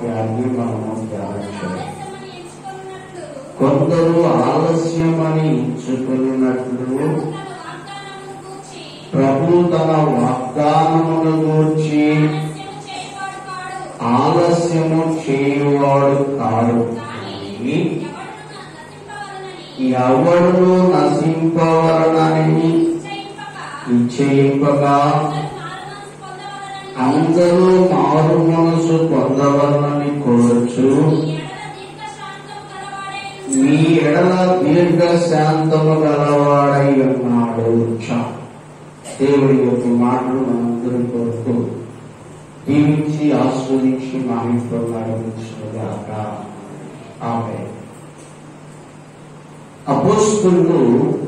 వాక్యాన్ని మనము ధ్యానించాలి. కొందరు ఆలస్యమని ఎంచుకున్నట్లు ప్రభు తన వాగ్దానమును గూర్చి ఆలస్యము చేయువాడు కాడు, ఎవడును నశింపవలనని ఇచ్చేయింపగా అందరూ మారు మనసు పొందవలనని కోరుచు మీ ఎడల దీర్ఘశాంతము గలవాడై ఉన్నాడు. దేవుడి యొక్క మాటలు మనందరి కొరకు దీవించి ఆస్వాదించి మహిమతో నడిపించుగాక. ఆమేన్. అపోస్తలులు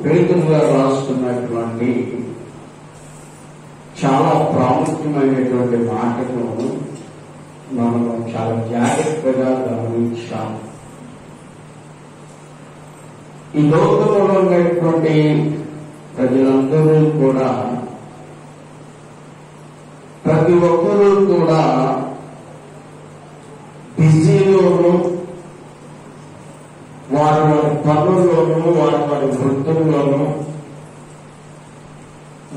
పేతురు గారు రాస్తున్నటువంటి చాలా ప్రాముఖ్యమైనటువంటి మాటను మనము చాలా జాగ్రత్తగా గమనించాము. ఈ లోకంలో ఉన్నటువంటి ప్రజలందరూ కూడా, ప్రతి ఒక్కరూ కూడా బిజీలోనూ, వారి వారి పనుల్లోనూ, వారి వారి వృత్తుల్లోనూ,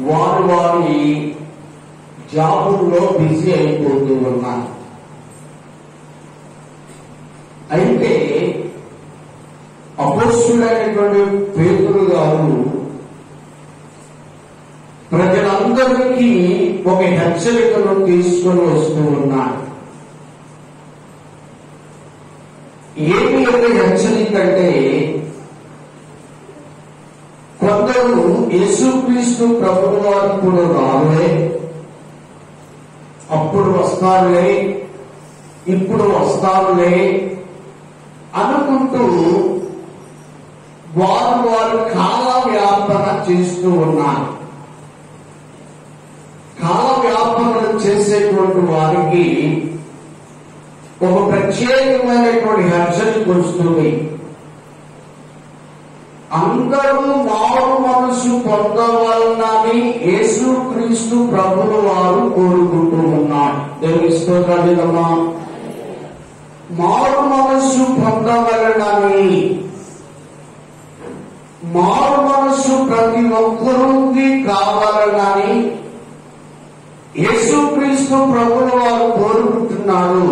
వారి వారి జాబుల్లో బిజీ అయిపోతూ ఉన్నారు. అయితే అపోస్తలుడైనటువంటి పేతురు గారు ప్రజలందరికీ ఒక హెచ్చరికను తీసుకొని వస్తూ ఉన్నారు. ఏమి యొక్క హెచ్చరిక అంటే, కొందరు యేసుక్రీస్తు ప్రభువు వారు ఇప్పుడు రాలే, అప్పుడు వస్తారులే, ఇప్పుడు వస్తారులే అనుకుంటూ వారు కాల వ్యాపన చేస్తూ ఉన్నారు. కాల వ్యాపన చేసేటువంటి వారికి ఒక ప్రత్యేకమైనటువంటి హెచ్చరిక వస్తుంది. అందరూ మారు మనసు పొందవాలని యేసుక్రీస్తు ప్రభువు వారు కోరుకుంటూ ఉన్నారు. దేవుని స్తోత్రాలమ్మా. మారు మనసు పొందవలనని, మారు మనసు ప్రతి ఒక్కరికి కావాలని యేసుక్రీస్తు ప్రభువు వారు కోరుకుంటున్నారు.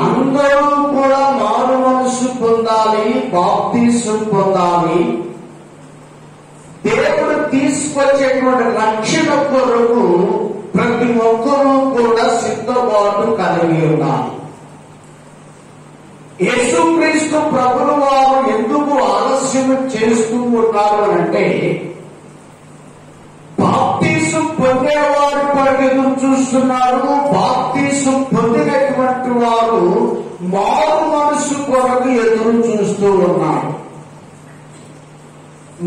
అందరూ కూడా మారు మనసు పొందాలి, బాప్తీసం పొందాలి. దేవుడు తీసుకొచ్చేటువంటి రక్షణ కొరకు ప్రతి ఒక్కరూ కూడా సిద్ధపాటు కలిగి ఉన్నారు. యేసుక్రీస్తు ప్రభువు వారు ఎందుకు ఆలస్యం చేస్తూ ఉన్నారు అంటే, బాప్తీసం పొందేవారి కొరకు ఎదురు చూస్తున్నారు. బాప్తీసం పొందినటువంటి వారు మారు మనసు కొరకు ఎదురు చూస్తూ ఉన్నారు.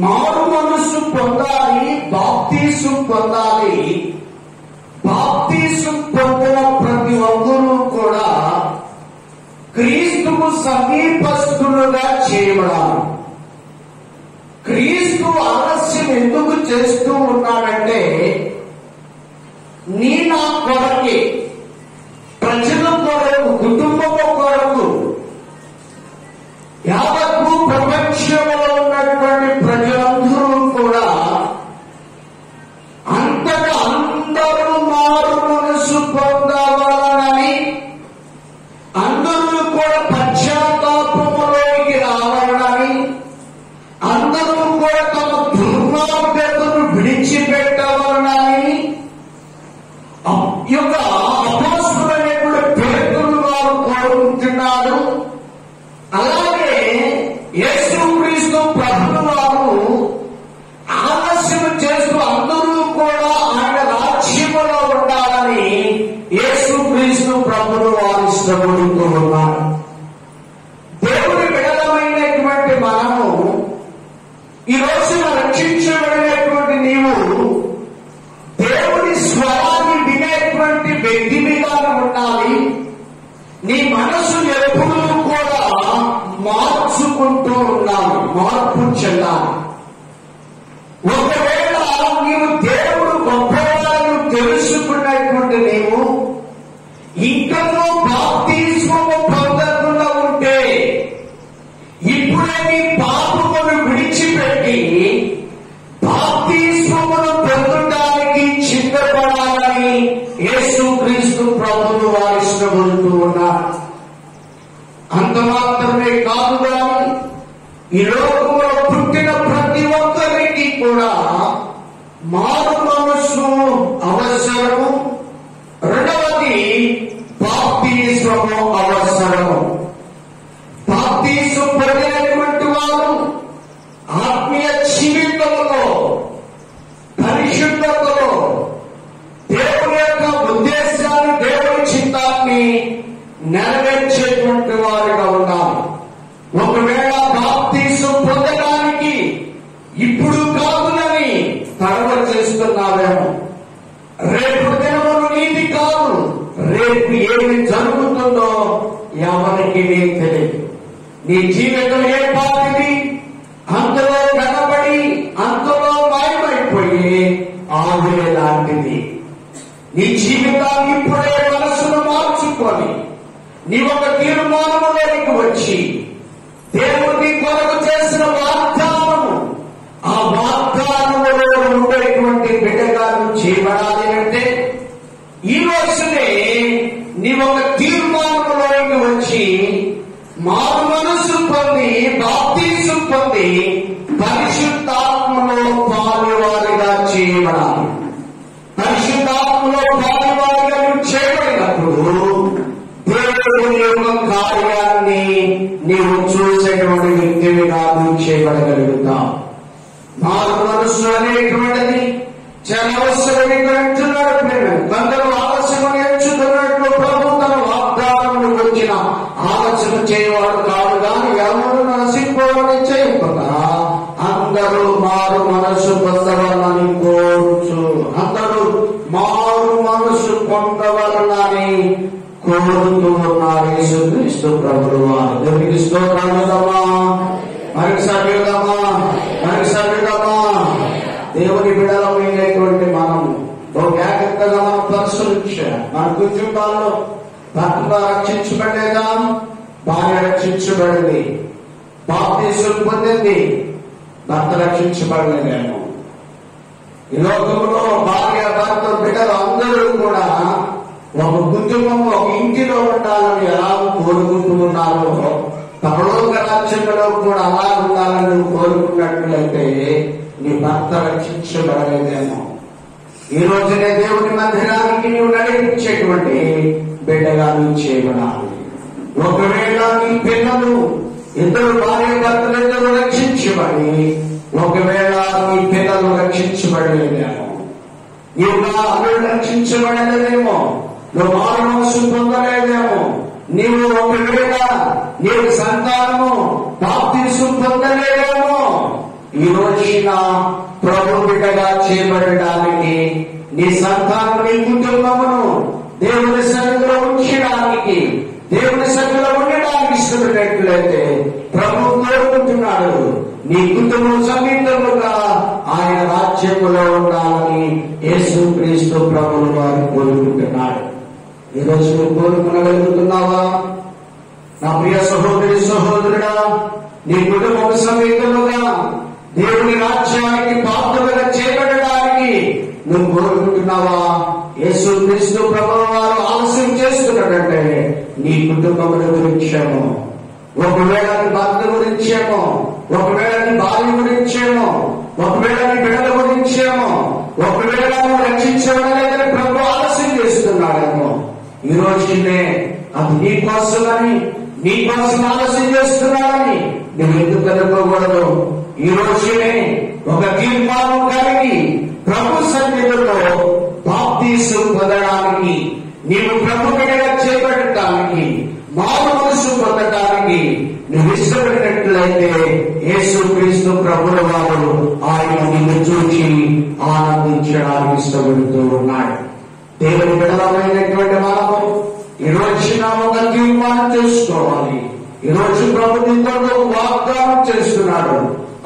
మారు మనసు పొందాలి, బాప్తీసం పొందాలి. బాప్తీసం పొందిన ప్రతి ఒక్కరూ కూడా క్రీస్తుకు సమీపస్తులుగా చేయబడాలి. క్రీస్తు ఆలస్యం ఎందుకు చేస్తూ ఉన్నాడంటే, నీ నా కొరకే, ప్రజల కొరకు, కుటుంబం కొరకు, యావత్తు ప్రపంచంలో ఉన్నటువంటి ప్రజలందరూ కూడా అంతగా అందరూ మారు మనసు పొందవాలని, అందరూ కూడా పశ్చాత్తాపంలోకి రావాలని, అందరూ కూడా తమ దుర్మార్గతను విడిచిపెట్టవాలని యొక్క అపోస్తలుడైనటువంటి పేతురు వారు కోరుకుంటున్నారు. అలాగే యేసుక్రీస్తు ప్రభువు వారు ఆలస్యం చేస్తూ అందరూ కూడా ఆయన రాజ్యములో ఉండాలని యేసుక్రీస్తు ప్రభువు వారు ఇష్టపడుతూ ఉన్నారు. దేవుడి బిడ్డలమైనటువంటి మనము ఈ రోజున రక్షించబడినటువంటి నీవు దేవుడి స్వరాన్ని వినేటువంటి వ్యక్తిగా ఉండాలి. నీ మనసు ఎప్పుడూ కూడా మార్చుకుంటూ ఉండాలి, మార్పు చెందాలి. ఒకవేళ నీవు దేవుడు గొప్పవాడు తెలుసుకున్నటువంటి నీవు ఇంకా ఇంకనూ బాప్తిస్మము పొందకుండా ఉంటే ఇప్పుడే నీ పాపమును విడిచిపెట్టి బాప్తిస్మమును పొందడానికి సిద్ధపడాలని యేసుక్రీస్తు ప్రభువు వారు ఇష్టపడుతూ ఉన్నారు. అంత మాత్రమే కాదు కానీ ఈ లోకంలో పుట్టిన ప్రతి ఒక్కరికి కూడా మారు మనస్సు అవసరము. రెండవది బాప్తిస్మము అవసరము. బాప్తిస్మం పొందినటువంటి వారు ఆత్మీయ జీవితంలో పరిశుద్ధతలో దేవుని యొక్క ఉద్దేశాన్ని దేవుని చిత్తాన్ని నెరవేర్చేటువంటి వారిగా ఉండాలి. ఒకవేళ బాప్తిస్మం పొందడానికి ఇప్పుడు కాదునని తడవ చేస్తున్నావేమో, రేపు దినమును నీది కాదు, రేపు ఏమి జరుగుతుందో ఎవరికి తెలియదు. నీ జీవితం ఏ పాటిది అంతలో కనబడి అంతలో మాయమైపోయి ఆవిరి లాంటిది. నీ జీవితాన్ని ఇప్పుడే మనసును మార్చుకొని నీ ఒక తీర్మానంలోకి వచ్చి దేవుడి కొరకు చేసిన వాగ్దానము, ఆ వాగ్దానములో ఉండేటువంటి బిడ్డగా చేయబడాలి అంటే ఈ రోజునే నీ ఒక తీర్మానంలోకి వచ్చి మారు మనసు పొంది బాప్తిస్మం పొంది పరిశుద్ధాత్మలో పాలువారిగా చేయబడాలి. పరిశుద్ధాత్మలో పాలువారిగా చేయబడినప్పుడు దేవుని యొక్క కార్యాన్ని నీవు చూసేటువంటి వ్యక్తిగా చేయబడగలుగుతావు. మారు మనస్సు అనేటువంటిది చాలా అవసరమైన అంటున్నాడు. కొందరు ఆలస్యం ఎంచుతున్నట్లు ప్రభు తన వాగ్దానములు వచ్చిన ఆలోచన చేయవాడు కాదు కానీ ఎవరు నశింపోవని చేయకుండా అందరూ మారు మనస్సు పొందవాలని కోరుచు, అందరూ మారు మనస్సు పొందవాలని కోరుతూ ఉన్నారు. యేసుక్రీస్తు ప్రభువు వారు. దేవునికి స్తోత్రములమ్మా, మరొకసారి దేవుని బిడ్డలమైనటువంటి మనము జాగ్రత్తగా మనం పరిశీలించాం. మన కుటుంబాల్లో భర్త రక్షించబడలేదా? భార్య రక్షించబడింది. బాప్తిస్మం పొందింది, భర్త రక్షించబడలేదేమో. ఈ లోకంలో భార్య భర్త బిడ్డలు అందరూ కూడా ఒక కుటుంబం ఒక ఇంటిలో ఉండాలని ఎలా కోరుకుంటూ ఉన్నారో పరలోక రాజ్యంలో కూడా అలా ఉండాలని కోరుకున్నట్లయితే నీ భర్త రక్షించబడలేదేమో. ఈ రోజునే దేవుని మందిరానికి నీవు నడిపించేటువంటి బిడ్డగా నువ్వు చేయబడాలి. ఒకవేళ నీ పిల్లలు ఇద్దరు భార్య భర్తలిద్దరూ రక్షించబడి ఒకవేళ నీ పిల్లలు రక్షించబడలేదేమో, నీవు అల్లుడు రక్షించబడలేదేమో, నువ్వు మారు మనసు పొందలేదేమో, నీవు ఒకవేళ నీకు సంతానము బాప్తిస్మం పొందలేదేమో, ఈ రోజున ప్రభు బిడ్డగా చేయబడడానికి నీ సంతానం నీ కుటుంబమును దేవుని సన్నిధిలో ఉంచడానికి దేవుని సన్నిధిలో ఉండడానికి ఇష్టపడినట్లయితే ప్రభు కోరుకుంటున్నాడు నీ కుటుంబం సమీపముగా ఆయన రాజ్యములో ఉండాలని యేసుక్రీస్తు ప్రభువు వారు కోరుకుంటున్నాడు. ఈరోజు నువ్వు కోరుకునగలుగుతున్నావా? నా ప్రియ సహోదరి సహోదరుడా, నీ కుటుంబం సమేతముగా దేవుని రాజ్యానికి పాత్రలుగా చేయబడడానికి నువ్వు కోరుకుంటున్నావా? యేసుక్రీస్తు ప్రభువు వారు ఆలస్యం చేస్తున్నాడంటే నీ కుటుంబముల గురించేమో, ఒకవేళ నీ భర్త గురించేమో, ఒకవేళ నీ భార్య గురించేమో, ఒకవేళ నీ బిడ్డల గురించేమో, ఒకవేళ నువ్వు రక్షించబడలేదని ప్రభు ఆలస్యం చేస్తున్నాడేమో. ఈ రోజునే అది నీ కోసమని నీ కోసం ఆలస్యం చేస్తున్నాడని నువ్వు ఎందుకు అనుకోకూడదు? ఈ రోజునే ఒక తీర్మానం కలిగి ప్రభు సన్నిధిలో బాప్తిస్మం పొందడానికి, నీవు ప్రభు బిడ్డగా చేపట్టడానికి, మారు మనసు పొందడానికి నువ్వు ఇష్టపడినట్లయితే యేసుక్రీస్తు ప్రభుల వారు ఆయన నిన్ను చూచి ఆనందించడానికి ఇష్టపడుతూ ఉన్నాడు. దేవుని బిడ్డలమైనటువంటి మనము ఈ రోజున ఒక తీర్మానం చేసుకోవాలి. ఈ రోజు ప్రభు నీతో వాగ్దానం చేస్తున్నాడు.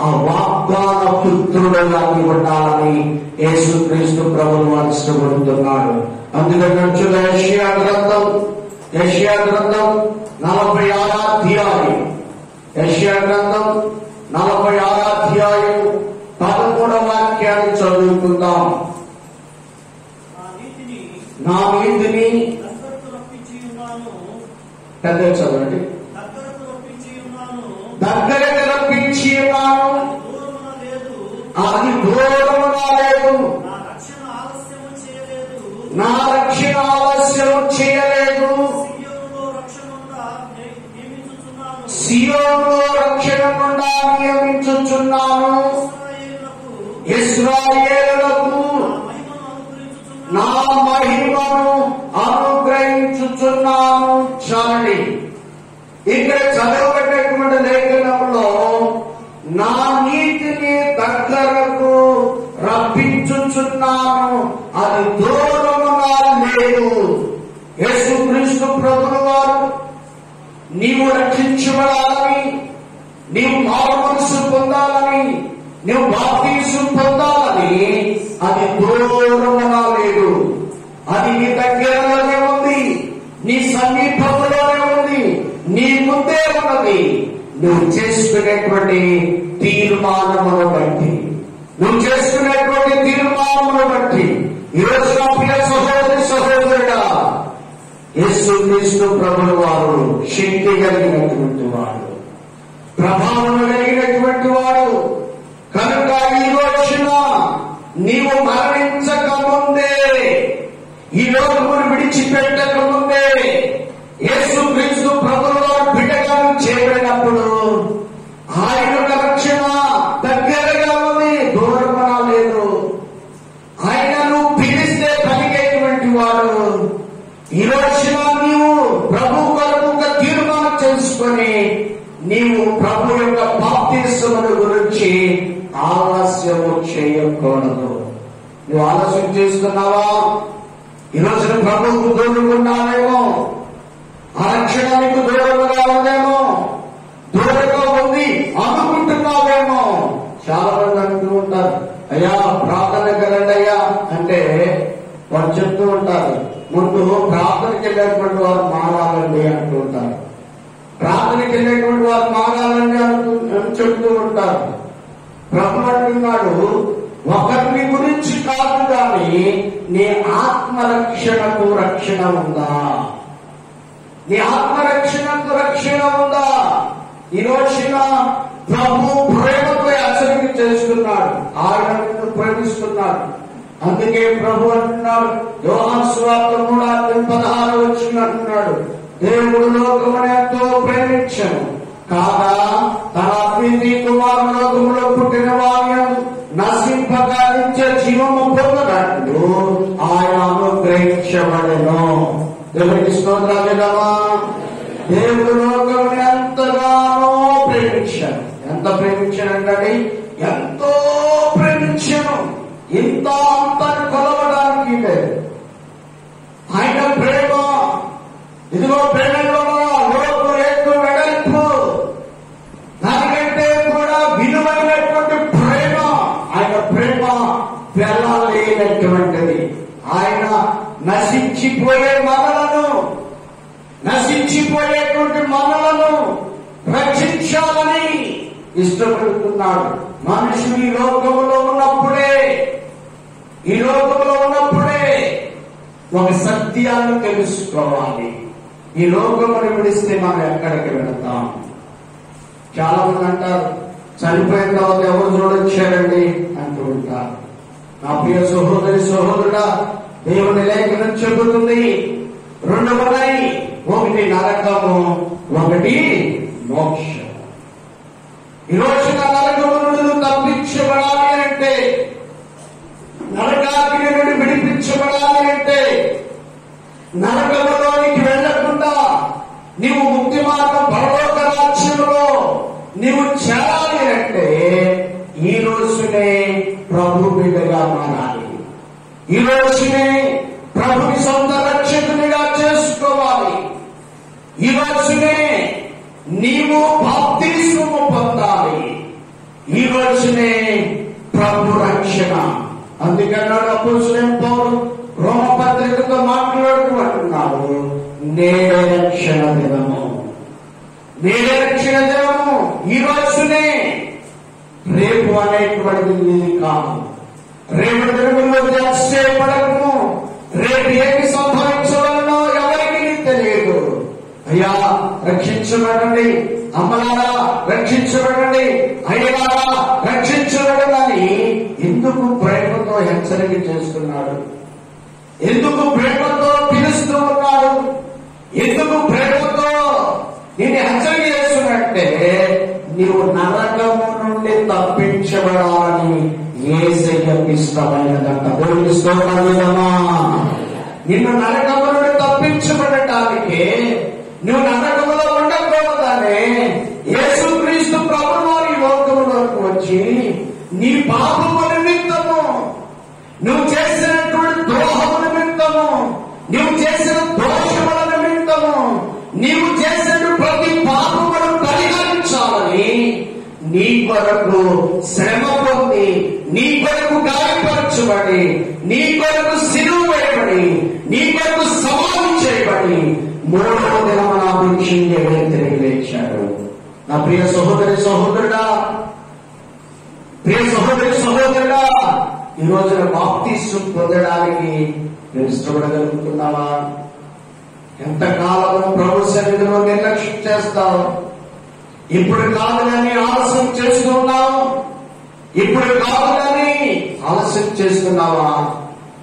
ఆ వాగ్దాన పుత్రుడుగా ఉండాలని యేసుక్రీస్తు ప్రభువు వారు ఇష్టపడుతున్నాడు. అందుకని యెషయా గ్రంథం యెషయా గ్రంథం 46వ అధ్యాయం, యెషయా గ్రంథం 46వ అధ్యాయం 13వ వాక్యాన్ని చదువుకుందాం. నా నీతిని పెద్ద చదవండి. దగ్గరకు రప్పించి ఉన్నాను, అది దూరముగా లేదు. నా రక్షణ ఆలస్యం చేయలేదు. సియోనులో రక్షణ గుండా నియమించుచున్నాను. ఇశ్రాయేలులకు నా మహిమను అనుగ్రహించుచున్నాను. చాలండి. ఇక్కడ చదవబడినటువంటి లేఖనంలో నా నీతిని దగ్గరకు రప్పించుచున్నాను, అది దూరముగా లేదు. యేసుక్రీస్తు ప్రభువు వారు నీవు రక్షించబడాలని, నీవు మారుమనస్సు పొందాలని, నీవు బాప్తిసం పొందాలని అది దూరముగా లేదు. అది నీ దగ్గరలోనే ఉంది, నీ సమీపంలోనే ఉంది, నీ ముందే ఉన్నది. నువ్వు చేసుకునేటువంటి తీర్మానమును బట్టి, నువ్వు చేసుకునేటువంటి తీర్మానమును బట్టి ఈరోజు నా ప్రియ సహోదరి సహోదరుడా, యేసుక్రీస్తు ప్రభువు వారు శక్తి కలిగినటువంటి వాడు, ప్రభావం కలిగినటువంటి వాడు. కనుక ఈ రోజున నీవు మరణించక ముందే, ఈ లోకమును విడిచిపెట్టక ముందే యేసుక్రీస్తు ప్రభువు వారు బిడ్డగా చేయబడినప్పుడు ఆయన రక్షణ దగ్గరగా ఉంది, దూరముగా లేదు. ఆయనను పిలిస్తే పలికేటువంటి వాడు. ఈ రోజున నీవు ప్రభు కొరకు ఒక తీర్మానం చేసుకొని నీవు ప్రభు యొక్క బాప్తిస్మమును గురించి ఆలస్యము చేయకూడదు. నువ్వు ఆలస్యం చేస్తున్నావా? ఈ రోజున ప్రభువుకు దూరంగా ఆ రక్షణ నీకు దూరంగా ఉందేమో, దూరంగా ఉంది అనుకుంటున్నావేమో. చాలా మంది అంటూ ఉంటారు, అయ్యా ప్రార్థనకి వెళ్ళండి అయ్యా అంటే వారు చెప్తూ ఉంటారు, ముందు ప్రార్థనకి వెళ్ళేటువంటి వారు మారాలండి అంటూ ఉంటారు. ప్రార్థనకి వెళ్ళేటువంటి వారు మారాలండి అని చెప్తూ ఉంటారు. ప్రభు అంటున్నాడు, ఒకరిని గురించి కాదు కానీ నీ ఆత్మరక్షణకు రక్షణ ఉందా? నీ ఆత్మరక్షణకు రక్షణ ఉందా? ఈ రోజున ప్రభు ప్రేమతో హెచ్చరిక చేస్తున్నాడు, ఆయన నిన్ను ప్రేమిస్తున్నాడు. అందుకే ప్రభు అంటున్నాడు, యోహాను సువార్త 3:16 అంటున్నాడు, దేవుడు లోకమును ఎంతో ప్రేమించను కాగా తన అద్వితీయ కుమారుని లోకములో పుట్టిన వారిని నశింపగా నిత్య జీవము పొందనట్లు ఆయన అనుగ్రహించబడెను. దేవునికి స్తోత్రాలు కదా. దేవుడు లోకమును ఎంతగానో ప్రేమించాను. ఎంత ప్రేమించానంటే ఎంతో ప్రేమించాను. ఇంత అంతని కొలవడానికి లేదు. ఆయన ప్రేమ ఇదిగో ప్రేమలో లోపు రేపు వెడల్పు దానికంటే కూడా విలువైనటువంటి ప్రేమ. ఆయన ప్రేమ వెళ్ళలేనటువంటిది. ఆయన నశించిపోయే నశించిపోయేటువంటి మనలను రక్షించాలని ఇష్టపడుతున్నాడు. మనుషులు ఈ లోకంలో ఉన్నప్పుడే ఒక సత్యాన్ని తెలుసుకోవాలి. ఈ లోకమును విడిస్తే మనం ఎక్కడికి వెళతాం? చాలా మంది అంటారు, చనిపోయిన తర్వాత ఎవరు చూడొచ్చారండి అంటూ ఉంటారు. నా ప్రియ సహోదరి సహోదరుడా, దేవుని లేఖనం చెబుతుంది, 2 ఉన్నాయి, ఒకటి నరకము, ఒకటి మోక్షం. ఈ రోజున నరకము నుండి తప్పించబడాలి అంటే, నరకాగ్ని నుండి విడిపించబడాలి అంటే, నరకములోనికి వెళ్లకుండా నీవు ముక్తి మార్గం పరలోక రాజ్యంలో నీవు చేరాలి అంటే ఈ రోజునే ప్రభు బిడ్డగా మారాలి. ఈ రోజునే ప్రభుని సొంత రక్షకునిగా చేసుకోవాలి. ఈ రోజునే నీవు బాప్తిస్మము పొందాలి. ఈ రోజునే ప్రభు రక్షణ. అందుకన్నాడు అపోస్తలుడైన పౌలు రోమపత్రికతో మాట్లాడుతూ అంటున్నాడు, నేడే రక్షణ దినము, నేడే రక్షణ దినము. ఈ రోజునే, రేపు అనేటువంటిది కాదు. రేపు దినములో ఆశ్చర్యపడము. రేపు ఏమి సంభవించవలనో ఎవరికి తెలియదు. అయ్యా రక్షించబడండి, అమ్మలారా రక్షించబడండి, అయ్యలారా రక్షించబడదని ఎందుకు ప్రేమతో హెచ్చరిక చేస్తున్నాడు? ఎందుకు ప్రేమతో పిలుస్తూ ఉన్నాడు? ఎందుకు ప్రేమతో నేను హెచ్చరిక చేస్తున్నట్టే, నీవు నరకము నుండి తప్పించబడాలని యేసయ్యకు ఇష్టమైనదంట. దేవునికి స్తోత్రమా. నిన్ను నరకము నుండి తప్పించబడటానికి, నువ్వు నరకములో ఉండకూడదనే యేసుక్రీస్తు ప్రభువు వారి లోకములోకి వచ్చి నీ పాపము నిమిత్తము, నువ్వు చేసినటువంటి ద్రోహము నిమిత్తము, నువ్వు చేసిన దోషముల నిమిత్తము, నీవు చేసిన ప్రతి పాపమును పరిహరించాలని నీ కొరకు శ్రమ పొంది, నీ కొరకు గాయపరచబడి, నీ కొరకు సిలువ వేయబడి, నీ కొరకు సమాధి చేయబడి 3వ దినమున అభిషేకం తిరిగి లేచాడు. నా ప్రియ సహోదరి సహోదరుడా, ప్రియ సహోదరి సహోదరుడా, ఈ రోజున బాప్తిస్మం పొందడానికి నువ్వు ఇష్టపడగలుగుతున్నావా? ఎంతకాలము ప్రభు సన్నిధిలో నిర్లక్ష్యం చేస్తావు? ఇప్పుడు కాదులని ఆలస్యం చేస్తున్నావు, ఇప్పుడు కాదులని ఆలస్యం చేస్తున్నావా?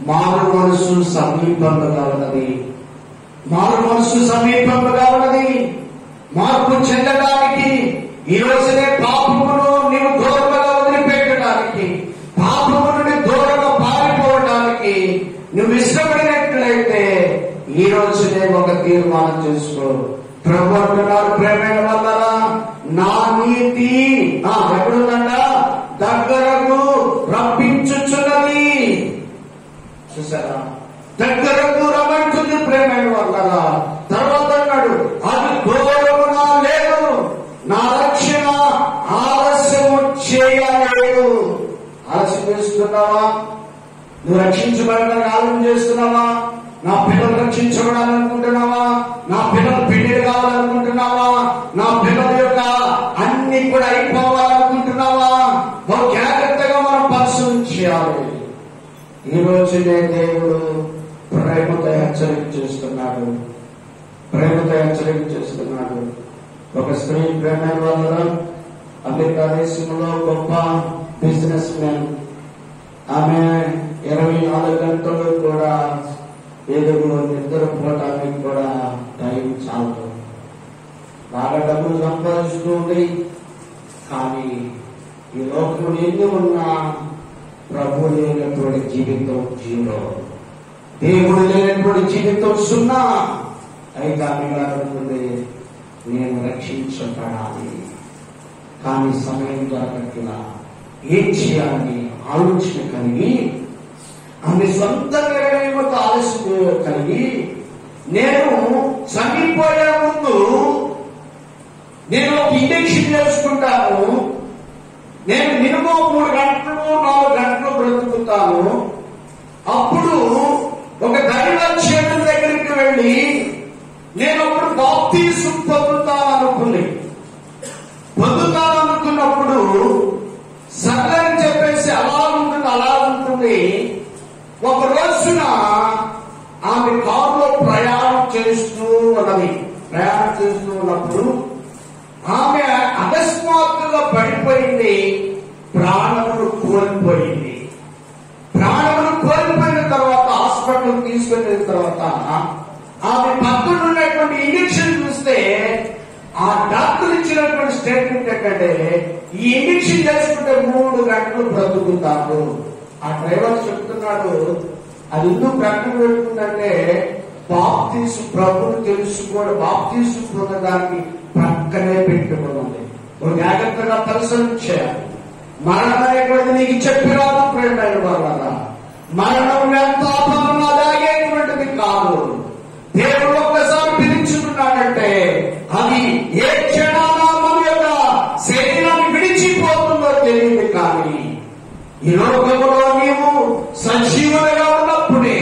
మారు మనసు సమీపంగా ఉన్నది, మారు మనసు సమీపంగా ఉన్నది. మార్పు చెందడానికి, ఈ రోజునే పాపమును నీవు దూరంగా వదిలిపెట్టడానికి, పాపము నుండి దూరంగా పారిపోవడానికి నువ్వు ఇష్టపడినట్లయితే ఈ రోజునే ఒక తీర్మానం చేసుకో. ప్రభు అంటున్నారు, ప్రేమైన వల్ల నా నీతి ఎక్కడుందంట? దగ్గరకు రప్పించుచున్నది. చూసారా? దగ్గరకు రమ్మంటుంది ప్రేమైన వల్ల. తర్వాత అన్నాడు, అది దూరమున లేదు, నా రక్షణ ఆలస్యము చేయలేదు. ఆలస్యం చేస్తున్నావా? నువ్వు రక్షించబడడానికి ఆలోచన చేస్తున్నావా? నా పిల్లలు రక్షించబడాలనుకుంటున్నావా? నా పిల్లలు పెళ్లి కావాలనుకుంటున్నావా? నా పిల్లల యొక్క అన్ని కూడా అయిపోవాలనుకుంటున్నావా? జాగ్రత్తగా మనం పరిశీలన చేయాలి. ఈ రోజునే దేవుడు ప్రేమతో హెచ్చరిక చేస్తున్నాడు, ప్రేమతో హెచ్చరిక చేస్తున్నాడు. ఒక స్త్రీ ప్రేమైన వల్ల అమెరికా దేశంలో గొప్ప బిజినెస్ మ్యాన్. ఆమె 24 గంటలు కూడా ఏదో నిద్రపోవటానికి కూడా టైం చాలదు. బాగా డబ్బులు సంపాదిస్తుంది, కానీ ఈ లోకంలో ఎన్ని ఉన్నా ప్రభు లేనటువంటి జీవితం జీరో, దేవుడు లేనటువంటి జీవితం 0. అయితే ఆమె అనుకుంది, నేను రక్షించబడాలి, కానీ సమయం దొరకట్లా, ఏం చేయాలని ఆలోచన కలిగి, ఆమె సొంత నిర్ణయంతో ఆలోచన కలిగి, నేను చనిపోయే ముందు నేను ఒక ఇంజక్షన్ చేసుకుంటాను, నేను మినిమం 3 గంటలు 4 గంటలు బ్రతుకుతాను, అప్పుడు ఒక దైవచేతుల దగ్గరికి వెళ్ళి నేను అప్పుడు బాప్తిస్మం పొందుతాననుకున్నప్పుడు సర్లని చెప్పేసి అలా ఉంటుంది. ఒక రోజున ఆమె కారులో ప్రయాణం చేస్తూ ఉన్నప్పుడు ఆమె అకస్మాత్తుగా పడిపోయింది, ప్రాణమును కోల్పోయింది. ప్రాణమును కోల్పోయిన తర్వాత హాస్పిటల్ తీసుకెళ్లిన తర్వాత ఆమె పక్కన ఉన్నటువంటి ఇంజక్షన్ చూస్తే ఆ డాక్టర్ ఇచ్చినటువంటి స్టేట్మెంట్ ఏంటంటే, ఈ ఇంజక్షన్ చేసుకుంటే 3 గంటలు బ్రతుకుతారు. ఆ డ్రైవర్ చెప్తున్నాడు, అది ఎందుకు ప్రకటన పెడుతుందంటే బాప్తిస్మం ప్రభువును తెలుసుకోవడం, బాప్తిస్మం పొందడానికి ప్రక్కనే పెట్టుకున్నది. జాగ్రత్తగా పరిశీలన చేయాలి. మరణం అనేటువంటిది నీకు చెప్పిరాదు ప్రేమైన వాళ్ళ. మరణం ఎంత అపారంగా దాగేటువంటిది కాదు. దేవుడు ఒక్కసారి పిలుచుకున్నాడంటే అది ఏ క్షణాన మన యొక్క శరీరాన్ని విడిచిపోతుందో తెలియదు. కానీ ఈ లోకంలో నీవు సజీవులుగా ఉన్నప్పుడే,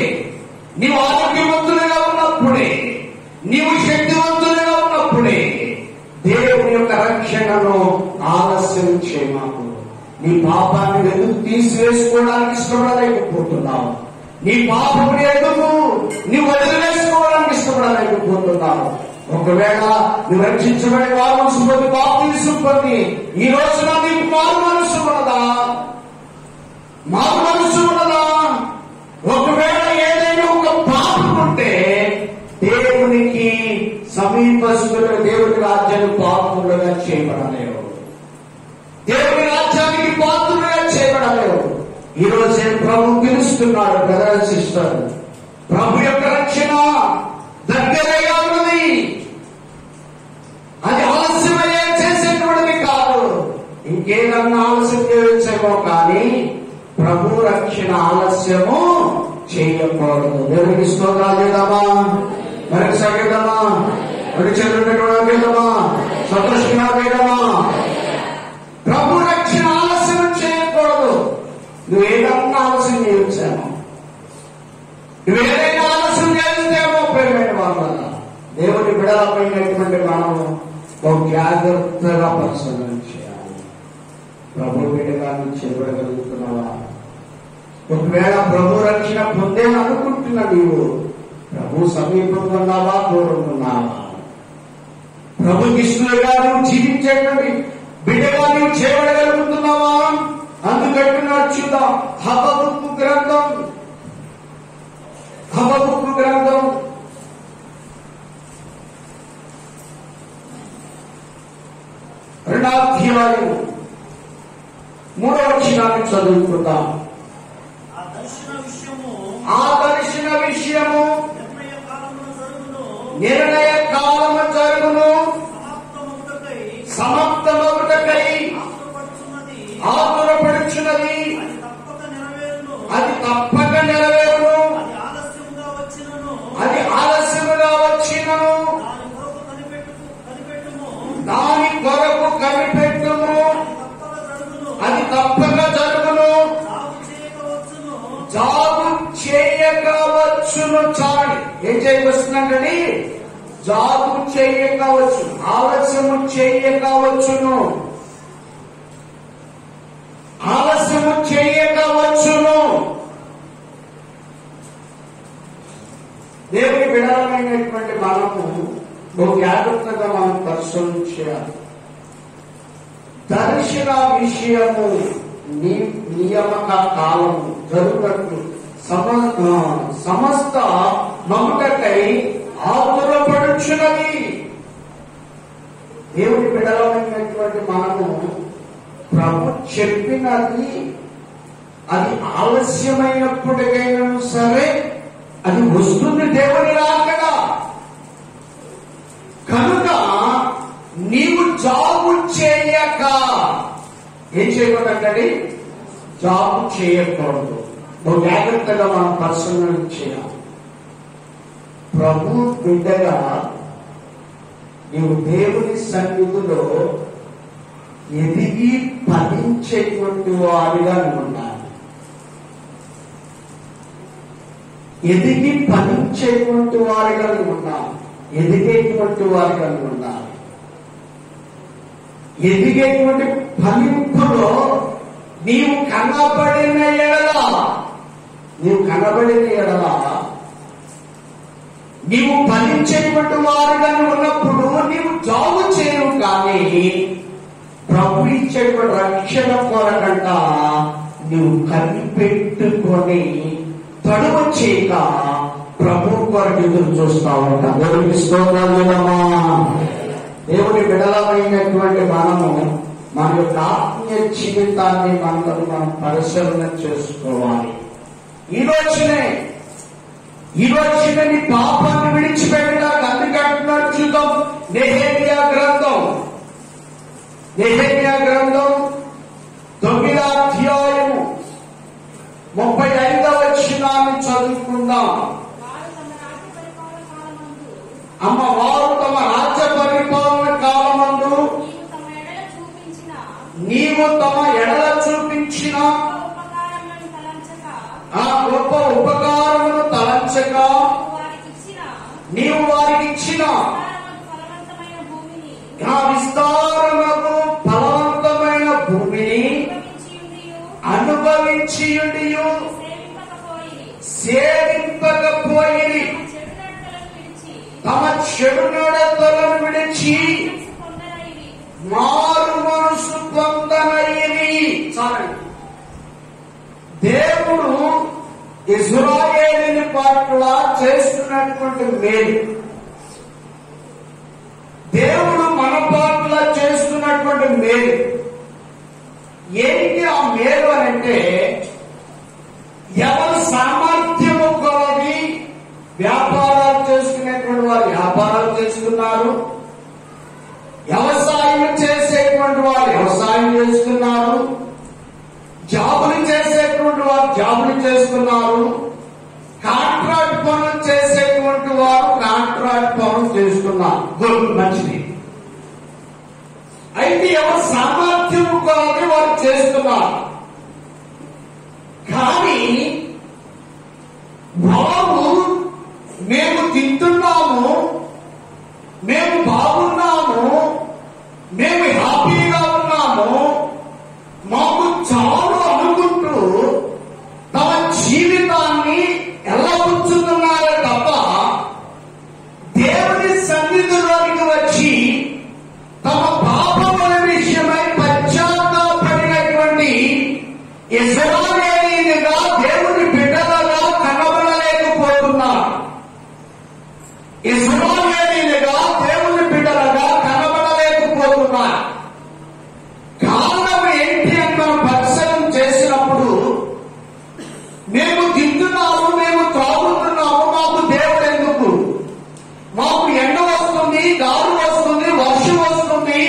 నీవు ఆరోగ్యవంతులుగా ఉన్నప్పుడే, నీ దేవుని యొక్క రక్షణను ఆలస్యం చేయమాకు. నీ పాపాన్ని ఎందుకు తీసివేసుకోవడానికి ఇష్టపడలేకపోతున్నావు? నీ పాపముని ఎందుకు నీవు వదిలివేసుకోవడానికి ఇష్టపడలేకపోతున్నావు? ఒకవేళ నువ్వు రక్షించబడి వారు మనసు పొంది బాప్తిసం పొంది ఈ రోజున నీకు మారు మనసు ఉన్నదా? మారు మనసు ఉన్నదా? ఒకవేళ ఏదైనా ఒక పాపం ఉంటే దేవునికి సమీపస్తులుగా దేవుని రాజ్యాన్ని పాత్రులుగా చేయబడలేవు. దేవుని రాజ్యానికి పాత్రులుగా చేయబడలేవు. ఈ రోజు ప్రభు పిలుస్తున్నాడు. బ్రదర్ సిస్టర్, ప్రభు యొక్క రక్షణ దగ్గరగా ఉన్నది. అది ఆలస్యమయ్యే చేసేటువంటిది కాదు. ఇంకేదన్నా ఆలస్యం చేయవచ్చేమో కానీ ప్రభు రక్షణ ఆలస్యము చేయకూడదు. దేవునికి స్తోత్రాలు చేద్దామా? మరికి సాగిద్దామా? మరి చదువుకునేటమా? సంతోషంగా వేయడమా? ప్రభు రక్షణ ఆలస్యం చేయకూడదు. నువ్వేదన్నా ఆలస్యం చేయవచ్చామో, నువ్వేదైనా ఆలస్యం చేస్తేమో ప్రేమైన వాళ్ళ దేవుని బిడలమైనటువంటి మనము ఒక జాగ్రత్తగా పరిశోధన చేయాలి. ప్రభు బిడ్డగా నువ్వు చేయబడగలుగుతున్నావా? ఒకవేళ ప్రభు రక్షణ పొందేననుకుంటున్నా నీవు ప్రభు సమీపంగా ఉన్నావా, దూరంగా ఉన్నావా? ప్రభు ఇష్టలుగా నువ్వు జీవించేటువంటి బిడ్డగా నువ్వు చేయబడగలుగుతున్నావా? అందుకంటున్నాడు చూద్దాం. హబక్కు గ్రంథం 2వ అధ్యాయం 3వ వచనాన్ని చదువుకుందాం. ఆ దర్శన విషయము నిర్ణయ కాలము జరుగును, సమాప్తమగుటకై ఆతురపడుచున్నది. అది తప్పక నెరవేరును. అది ఆలస్యముగా వచ్చినను దాని కొరకు కనిపెట్టుము. అది తప్పక జరుగును. జాగు చేయకవచ్చును. చాలండి, ఏం చేయవచ్చునండి? జాగు చేయకవచ్చు, ఆలస్యము చేయకవచ్చును. ఆలస్యము చేయకవచ్చును. దేవుని బిడలమైనటువంటి మనము ఒక జాగ్రత్తగా మనం పరిశోధన చేయాలి. దర్శన విషయము నియామక కాలము జరుగునట్లు సమస్త మగుటకై ఆతురపడుచున్నది. దేవుని బిడలమైనటువంటి మనము ప్రభు చెప్పినది అది ఆలస్యమైనప్పటికైనా సరే అది వస్తుంది. దేవుని రాకడా కనుక నీవు జాబు చేయక ఏం చేయకూడదండి? జాబు చేయకూడదు. నువ్వు జాగ్రత్తగా మనం పరిశీలన చేయాలి. ప్రభు బిడ్డగా నీవు దేవుని సన్నిధిలో ఎదిగి ఫలించేటువంటి వారిగా ఉండాలి. ఎదిగి ఫలించేటువంటి వారిగా ఉండాలి. ఎదిగేటువంటి వారిగా ఉండాలి. ఎదిగేటువంటి ఫలింపులో నీవు కనబడిన ఎడల నీవు ఫలించేటువంటి వారిగా ఉన్నప్పుడు నీవు జాబు చేయవు. కానీ ప్రభు ఇచ్చేటువంటి రక్షణ కొరకంట నువ్వు కనిపెట్టుకొని తడువు చేయక ప్రభు కొరకు ఎదురు చూస్తా ఉంటాం. దేవునికి స్తోత్రాలుమా. దేవుని బిడలమైనటువంటి మనము మన యొక్క ఆత్మీయ జీవితాన్ని మనం పరిశీలన చేసుకోవాలి. ఈ రోజునే నీ పాపాన్ని విడిచిపెట్టడానికి అందుకంటున్నాడు. చూద్దాం నెహెమ్యా గ్రంథం 9వ అధ్యాయము 35వ వచనాన్ని చదువుకుందాం. అమ్మ, వారు తమ రాజ్య పరిపాలన కాలమందు నీవు తమ ఎడల చూపించిన ఆ గొప్ప ఉపకారమును తలంచక నీవు వారికి ఇచ్చిన విడిచియుడియు సేవింపకపోయిరి, తమ చెడు నడతలను విడిచి మారు మనసు పొందనయిరి. చాలండి. దేవుడు ఇశ్రాయేలు పట్ల చేస్తున్నటువంటి మేలు, దేవుడు మన పట్ల చేస్తున్నటువంటి మేలు ఏంటి? ఆ మేలు అంటే ఎవరు సామర్థ్యము కొలది వ్యాపారాలు చేసుకునేటువంటి వారు వ్యాపారాలు చేస్తున్నారు, వ్యవసాయం చేసేటువంటి వారు వ్యవసాయం చేస్తున్నారు, జాబులు చేసేటువంటి వారు జాబులు చేస్తున్నారు, కాంట్రాక్ట్ పనులు చేసేటువంటి వారు కాంట్రాక్ట్ పనులు చేస్తున్నారు. గుడ్, మంచిది. అయితే ఎవరు సామర్థ్యం కొలది వారు చేస్తున్నారు. కానీ వారు మేము తింటున్నాము, మేము బాగున్నాము, మేము హ్యాపీగా ఉన్నాము, మాకు చాలు అనుకుంటూ తమ జీవితాన్ని ఎలా ఉంచుతున్నారే తప్ప దేవుని సన్నిధిలోనికి వచ్చి తమ పాపముల విషయమై పశ్చాత్తాపడినటువంటి ఇశ్రాయేలీయులుగా దేవుని బిడ్డలుగా కనబడలేకపోతున్నారు. ఇశ్రాయేలీయులుగా దేవుని బిడ్డలుగా కనబడలేకపోతున్నారు. కారణం ఏంటి అని మనం పరిశీలన చేసినప్పుడు, మేము తింటున్నాము, మేము త్రాగుతున్నాము, మాకు దేవుడు ఎందుకు? మాకు ఎండ వస్తుంది, గాలి వస్తుంది, వర్షం వస్తుంది,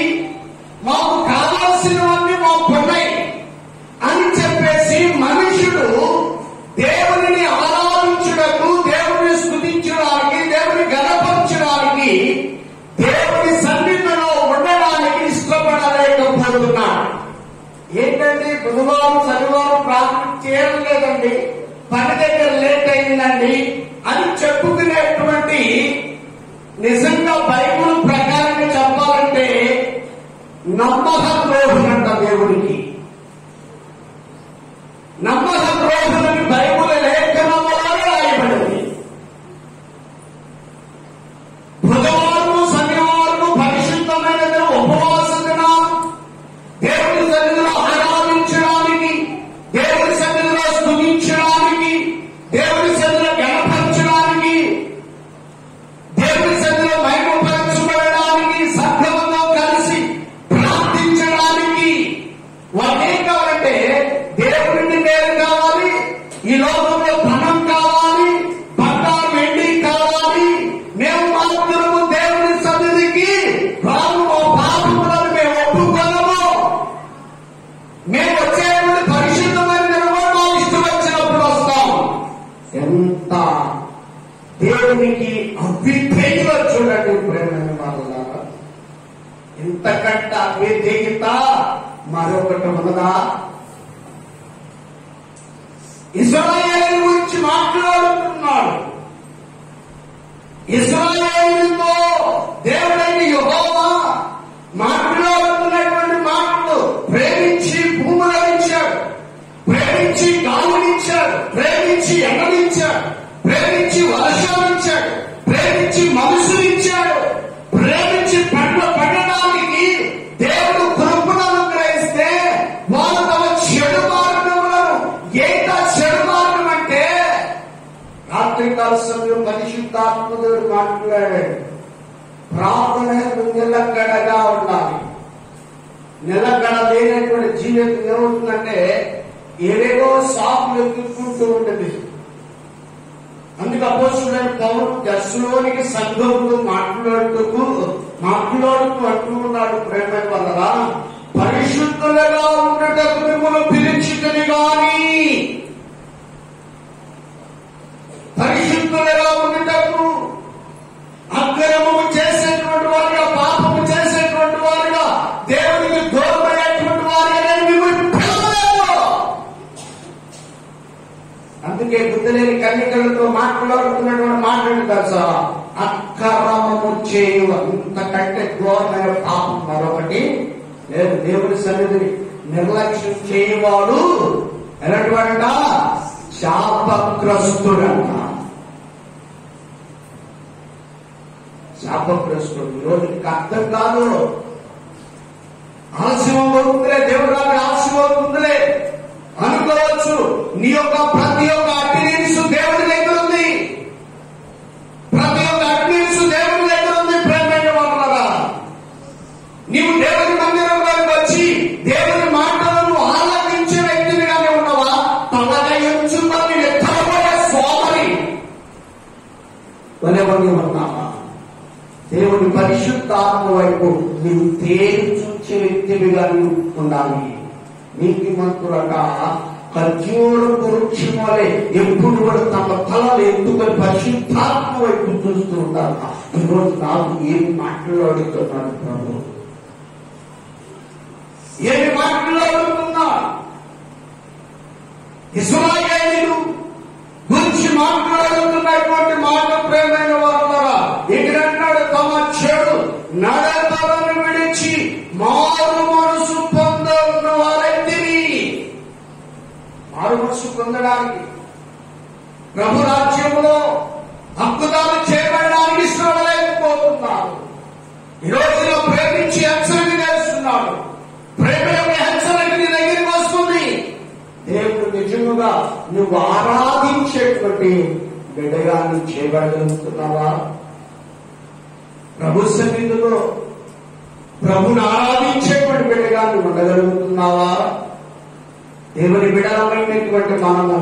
మాకు కావాల్సినవన్నీ మాకు ఉన్నాయి అని చెప్పేసి మనుషుడు దేవుని ఆరాధించుటకు, దేవుని స్తుతించడానికి, దేవుని గణపరచడానికి, దేవుని సన్నిధిలో ఉండడానికి ఇష్టపడలేకపోతున్నాడు. ఏంటండి, బుధవారం శనివారం ప్రార్థన చేయలేదండి, పని దగ్గర లేట్ అయిందండి అని చెప్పుకునేటువంటి, నిజంగా బైబుల్ ప్రకారంగా చెప్పాలంటే నమ్మక ద్రోహులంట దేవుడికి. నమ్మక ద్రోహులని బైబుల్ లేఖనంలో రాయబడింది. బుధవారము శనివారము పరిశుద్ధమైన ఉపవాస దినం, దేవుని సన్నిధిలో ఆరాధించడానికి, దేవుని సన్నిధిలో స్తుతించడానికి, దేవుని సన్నిధిలో గణపరచడానికి, దేవుని సన్నిధిలో మహిమపరచబడడానికి, సంఘంలో కలిసి ప్రార్థించడానికి వారేం కావాలంటే దేవుని మేలు కావాలి, ఈ లోకంలో ధనం కావాలి, బంగారు వెండి కావాలి. మేము మాత్రము దేవుని సన్నిధికి రాము, పాపములను మేము ఒప్పుకోము, మేము వచ్చేటువంటి పరిశుద్ధమైన మా ఇష్టం వచ్చినప్పుడు వస్తాము. ఎంత దేవునికి అవిధేయులు చూడండి ప్రేమైన వాళ్ళ, ఇంతకంటే అవిధేయత మరొకటి ఉన్నదా? ఇశ్రాయేలు గురించి మాట్లాడుతున్నాడు. ఇశ్రాయేలుతో దేవుడైన యెహోవా మాట్లాడుతున్నటువంటి మాటలు, ప్రేమించి భూములనిచ్చాడు, ప్రేమించి గాలినిచ్చాడు, ప్రేమించి ఎండనిచ్చాడు, ప్రేమించి వర్షాన్నిచ్చాడు, ప్రేమించి మనసునిచ్చాడు, ప్రేమించి పండ్లు పండడానికి దేవుడు కృపను అనుగ్రహిస్తే వాళ్ళు తమ చెడు మార్గములను, ఏంటా చెడు మార్గం అంటే రాత్రికాల సమయం పరిశుద్ధాత్మదేవుడు మాట్లాడాడు. ప్రార్థన నిలకడగా ఉండాలి. నిలకడ లేనటువంటి జీవితం ఏమవుతుందంటే ఏవేవో సాకులు ఎత్తుకుంటూ ఉంటుంది. అందుకు అపోస్తులైన పౌలు దశలోనికి సంఘంలో మాట్లాడుతూ అంటూ ఉన్నాడు, ప్రేమ వల్ల పరిశుద్ధులుగా ఉండటకు మిమ్మల్ని పిలిచితిని గాని, పరిశుద్ధులుగా ఉండటకు, అక్రమము చేసేటువంటి వారిగా, పాపము చేసేటువంటి వారిగా, దేవునికి దూరమయ్యేటువంటి వారిగా నేను మిమ్మల్ని పిలవలేదు. అందుకే బుద్ధులేని కన్యకలతో మాట్లాడుతున్నటువంటి మాట్లాడి తెలుసా, అక్రమము చేయు, అంతకంటే ఘోరమైన పాపం మరొకటి లేదు. దేవుని సన్నిధిని నిర్లక్ష్యం చేయవాడు ఎలాంటివాడంట? శాపగ్రస్తుడంట. శాపగ్రస్తుడు. ఈరోజు నీకు అర్థం కాదు. ఆలస్యం అవుతుందిలే, దేవుడు రాక ఆలస్యం అవుతుందిలే అనుకోవచ్చు. నీ యొక్క ప్రతి ఒక్క అటెండెన్స్ దేవుడి దగ్గర ఉంది. ప్రతి ఒక్క అటెండెన్స్ దేవుడి దగ్గర ఉంది. ప్రేమైన వాళ్ళరా, నీవు దేవుడి మందిరంలోకి వచ్చి దేవుడి మాటలను ఆలకించే వ్యక్తిగానే ఉన్నావా? తనగా ఎంచుకొని ఎత్తబోయే స్వామి వలెవని ఉన్నావా? దేవుడి పరిశుద్ధాత్మ వైపు నీవు తేరు చూచే వ్యక్తిగా నీవు ఉండాలి. నీతిమంతులట ఖర్జూరపు వృక్షం వలె ఎప్పుడు కూడా తమ తలలు ఎత్తుకొని పరిశుద్ధాత్మ వైపు చూస్తూ ఉంటారు. ఈరోజు నాకు ఏమి మాట్లాడుతున్నాడు ప్రభు? ఏమి మాట్లాడుతున్నా? ఇశ్రాయేలీయులు గురించి మాట్లాడుతున్నటువంటి మాట ప్రేమైన వారులారా, ఎక్కడన్నాడు? తమ చెడు నడతలను విడిచి మారు మనసు పొందన్న వారైతివి. మారు మనసు పొందడానికి, ప్రభు రాజ్యంలో హక్కుదారు చేయబడడానికి ఇష్టపడలేకపోతున్నారు. ఈ రోజున ప్రేమించి హెచ్చరిక చేస్తున్నాడు. ప్రేమ యొక్క హెచ్చరిక నీ దగ్గరికి వస్తుంది. దేవుడు నిజముగా నువ్వు ఆరాధించేటువంటి బిడ్డగా నువ్వు చేయబడగలుగుతున్నావా? ప్రభు సన్నిధిలో ప్రభుని ఆరాధించేటువంటి బిడ్డగా నువ్వు ఉండగలుగుతున్నావా? దేవుని బిడ్డలమైనటువంటి మనము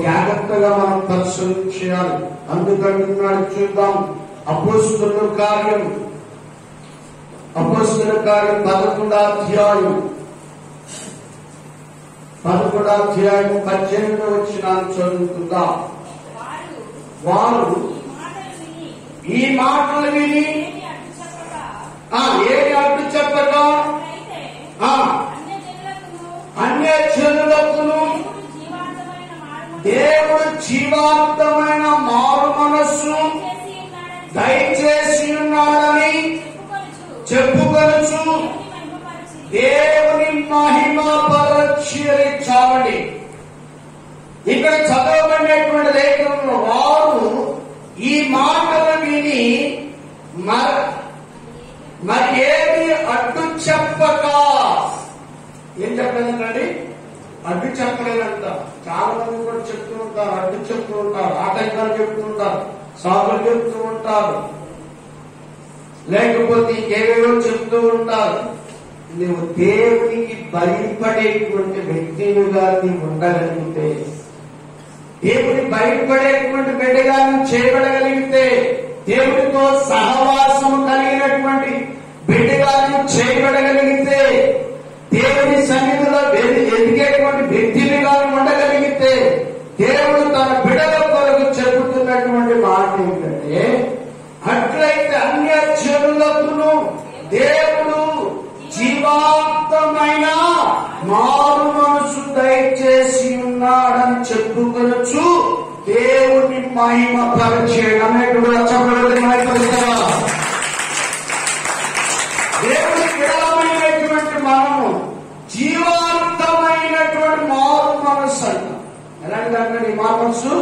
జాగ్రత్తగా మనం పరిశీలన చేయాలి. అందుకంటున్నాడు, చూద్దాం. అపోస్తలుల కార్యం 11వ అధ్యాయం 18వ వచనాన్ని చదువుకుందాం. వారు ఈ మాటలు విని ఏమి అడ్డు చెప్పక అన్యజనులకును దేవుడు జీవాంతమైన మారు మనస్సు దయచేసి ఉన్నాడని చెప్పుకొనుచు దేవుని మహిమపరచిరి. చావండి. ఇక్కడ చదవబడినటువంటి లేఖనంలో వారు ఈ మాటలు విని మరి ఏమి అడ్డు చెప్పక, ఏం చెప్పలేదండి? అడ్డు చెప్పలేదంట. చాలా మంది కూడా చెప్తూ ఉంటారు, అడ్డు చెప్తూ ఉంటారు, ఆటంకాలు చెప్తూ ఉంటారు, సాగులు చెప్తూ ఉంటారు, లేకపోతే ఏవేవో చెప్తూ ఉంటారు. నువ్వు దేవునికి భయపడేటువంటి వ్యక్తిగా నీవు ఉండగలిగితే, దేవుని భయపడేటువంటి బిడ్డగా నువ్వు చేయబడగలిగితే, దేవుడితో సహవాసం కలిగినటువంటి బిడ్డగా నువ్వు చేయబడగలిగితే, దేవుని సన్నిధిలో ఎదిగేటువంటి వ్యక్తిగా ఉండగలిగితే, దేవుడు తన బిడ్డల కొరకు చెబుతున్నటువంటి మాట ఏంటంటే, అట్లయితే అన్యజనులకును దేవుడు జీవాంతమైన మారు మనసు దయచేసి ఉన్నాడని చెప్పుకొనొచ్చు దేవుని మహిమ పరిచయం. దేవుని బిడ్డలమైనటువంటి మనము జీవాంతమైనటువంటి మారు మనసు అంట. ఎలాంటిదంటే ఈ మారు మనసు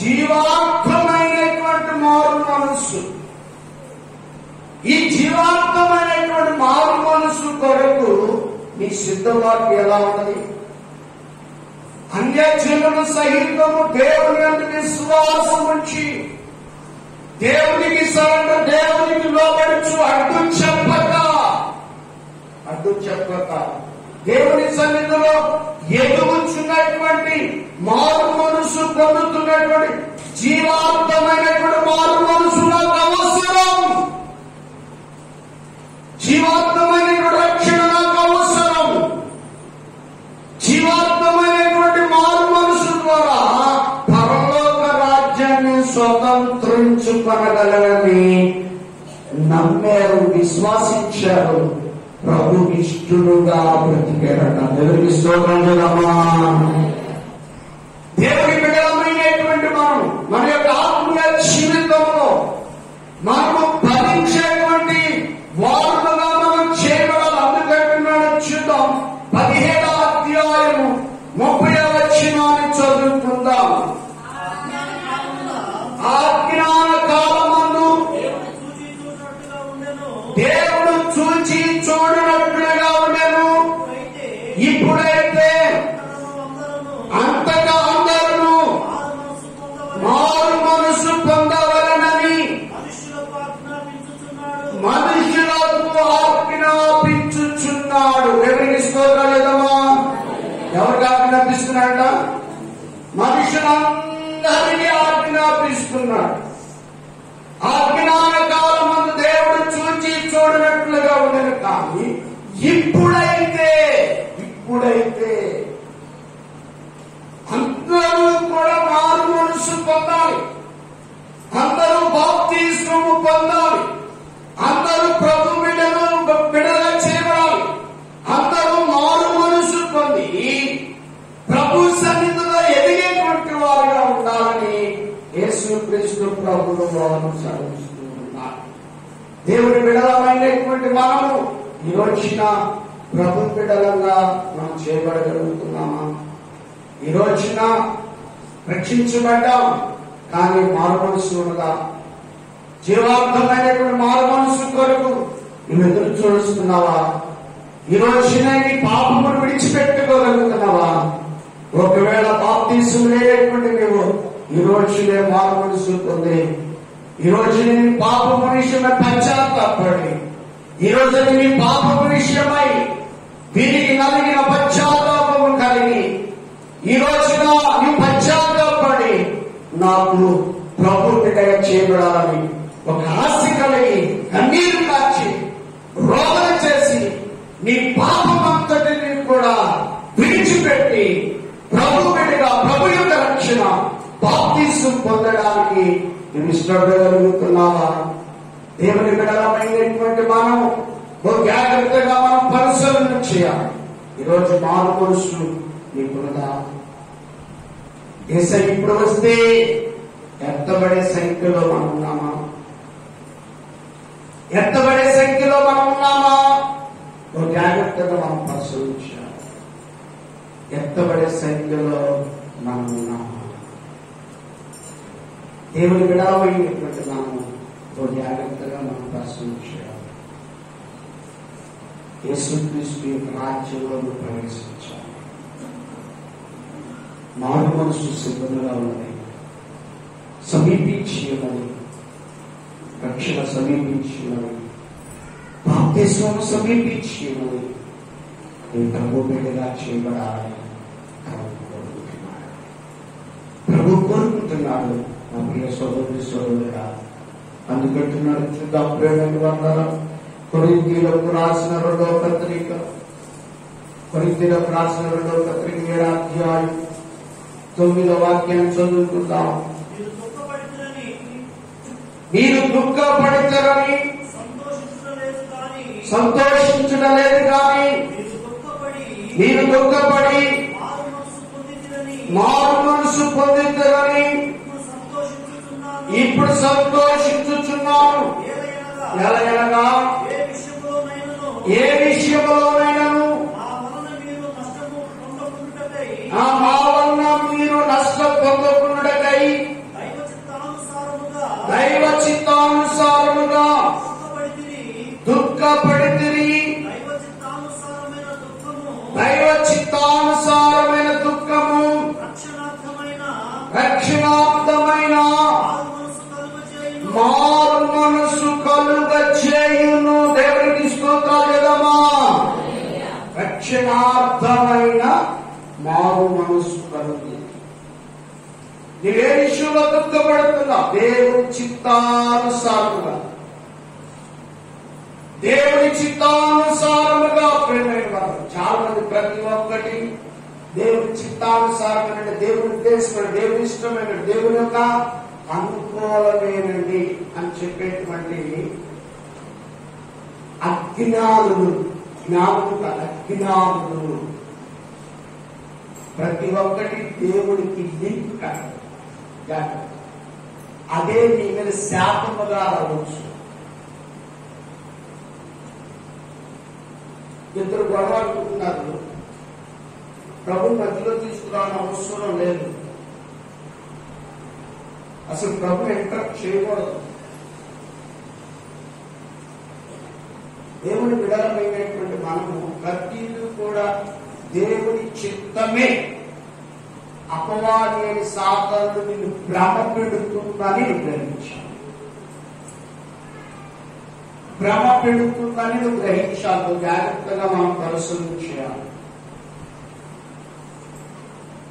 జీవాంతమైనటువంటి మారు మనస్సు. ఈ జీవాంతమైనటువంటి మారు మనస్సు కొరకు నీ సిద్ధపాటు ఎలా ఉన్నది? అన్యజనులు సహితము దేవుని యందు విశ్వాసం ఉంచి దేవునికి సరెండర్, దేవునికి లోబడుచు అడ్డు చెప్పక దేవుని సన్నిధిలో ఎదుగుచున్నటువంటి మారు మనసు పొందుతున్నటువంటి జీవాంతమైనటువంటి మారు మనసు నాకు అవసరం. జీవాంతమైనటువంటి రక్షణ నాకు అవసరం. జీవాంతమైనటువంటి మారు మనసు ద్వారా పరలోక రాజ్యాన్ని స్వతంత్రించుకొనగలరని నమ్మారు, విశ్వాసించారు. ప్రభు ఇష్టలుగా బ్రతికారట. దేవుడికి స్తోత్రం చేద్దామా? దేవుడి బిడ్డలమైనటువంటి మనం మన యొక్క ఆత్మీయ జీవితంలో మనము భరించేటువంటి వారులుగా మనం చేయబడాలి. అందుకంటున్నాడు, చూద్దాం 17వ అధ్యాయము 30వ దేవుడు చూచి చూడనట్లుగా ఉండెను. ఇప్పుడైతే అంతగా అందరూ మారు మనసు పొందవలనని మనుషులకు ఆజ్ఞాపించుచున్నాడు. ఎవరికి స్తోత్రాలేదమ్మా? ఎవరికి ఆజ్ఞాపిస్తున్నాడ? మనుషులందరికీ ఆజ్ఞాపిస్తున్నాడు. ఆజ్ఞాన కాలమందు దేవుడు చూచి చూడనట్లుగా ఉండను. కానీ ఇప్పుడైతే అందరూ కూడా మారు మనసు పొందాలి. అందరూ బాప్తిస్మము పొందాలి. అందరూ ప్రభు బిడ్డగా చేయబడాలి. అందరూ మారు మనసు పొంది ప్రభు సన్నిధిలో ఎదిగేటువంటి వారుగా ఉండాలని యేసుక్రీస్తు ప్రభువు వారు సెలవిస్తూ ఉన్నారు. దేవుని బిడ్డలమైనటువంటి మనము ఈ రోజున ప్రభు బిడ్డలంగా మనం చేయబడగలుగుతున్నామా? ఈ రోజున రక్షించబడ్డాం, కానీ మారు మనసు ఉన్నదా? జీవార్థమైనటువంటి మారు మనసు కొరకు నువ్వు ఎదురు చూస్తున్నావా? ఈ రోజున నీ పాపమును విడిచిపెట్టుకోగలుగుతున్నావా? ఒకవేళ బాప్తిసం లేనటువంటి నీవు ఈ రోజునే మారు మనసు పొంది, ఈ రోజునే నీ పాపము విషయమై పశ్చాత్తాపడి, ఈ రోజున నీ పాపము విషయమై వీరికి కలిగిన పశ్చాత్తాపము కలిగి ఈ రోజున నీ పశ్చాత్తాపడి నాకు ప్రభు బిడ్డగా చేయబడాలని ఒక ఆశ కలిగి కన్నీరు కాచి రోదన చేసి నీ పాపమంతటిని కూడా విడిచిపెట్టి ప్రభు బిడ్డగా ప్రభు యొక్క రక్షణ బాప్తిసం పొందడానికి నువ్వు ఇష్టపడగలుగుతున్నావా? దేవుని బిడ్డలమైనటువంటి మనం జాగ్రత్తగా మనం పరిశీలన చేయాలి. ఈరోజు మారు మనసు నీకున్నదా? యేసయ్య ఇప్పుడు వస్తే ఎత్తబడే సంఖ్యలో మనం ఉన్నామా? ఎత్తబడే సంఖ్యలో మనం ఉన్నామా? జాగ్రత్తగా మనం పరిశీలించాలి. ఎత్తబడే సంఖ్యలో మనం ఉన్నామా? దేవుని బిడ్డలమైనటువంటి మనము జాగ్రత్తగా మనం పరిశీలించాలి. యేసుక్రీస్తు యొక్క రాజ్యంలో ప్రవేశించాలి. మారు మనసు సిద్ధంగా ఉన్నది. సమీపించినది, రక్షణ సమీపించినది, బాప్తిస్మం సమీపించినది. ప్రభు బిడ్డగా చేయబడాలని ప్రభు కోరుకుంటున్నాడు. నా ప్రియ సోదరుడి సోదరుడా, అందుకంటున్నాడు. చూద్దాం ప్రేమని వందరం. కొరింథీయులకు రాసిన 2వ పత్రిక 7వ అధ్యాయం 9వ వాక్యాన్ని చదువుకుందాం. మీరు దుఃఖపడతారని సంతోషించలేదు కానీ మీరు దుఃఖపడి మారు మనసు పొందుతారని ఇప్పుడు సంతోషించుచున్నాను. ఎలాగనగా ఏ విషయంలోనైనాను మా వలన మీరు నష్టం పొందకుండాకై దైవ చిత్తానుసారముగా దుఃఖపడితిరి. దైవ చిత్తానుసారమైన దుఃఖము రక్షణార్థమైన మారు మనసు కలుగ చేయును. దేవునికి స్తోత్రాలు చేద్దామా? రక్షణార్థమైన మారు మనసు కలుగు. నీవే విషయంలో దుఃఖపడుతున్నావు? దేవుని చిత్తానుసారముగా, దేవుని చిత్తానుసారముగా. ప్రేమైన వారు చాలా మంది ప్రతి ఒక్కటి దేవుని చిత్తానుసారమైన, దేవుని ఉద్దేశమైన, దేవుని ఇష్టమైన, దేవుని యొక్క అనుకూలమేనండి అని చెప్పేటువంటి అజ్ఞానులు, అజ్ఞానులు ప్రతి ఒక్కటి దేవుడికి లింక్ కాదు. అదే నీ మీద శాపముగా రావచ్చు. ఇద్దరు గొడవ అనుకుంటున్నారు, ప్రభు మధ్యలో తీసుకురావడం అవసరం లేదు. అసలు ప్రభు ఎంటర్ చేయకూడదు. దేవుని బిడ్డలమైనటువంటి మనము ప్రతిదీ కూడా దేవుని చిత్తమే. అపవాది అని సాతానుడు నిన్ను భ్రమ పెడుతుందని గ్రహించాను. భ్రమ పెడుతుందని నువ్వు గ్రహించాలి. జాగ్రత్తగా మనం పరిశీలన చేయాలి.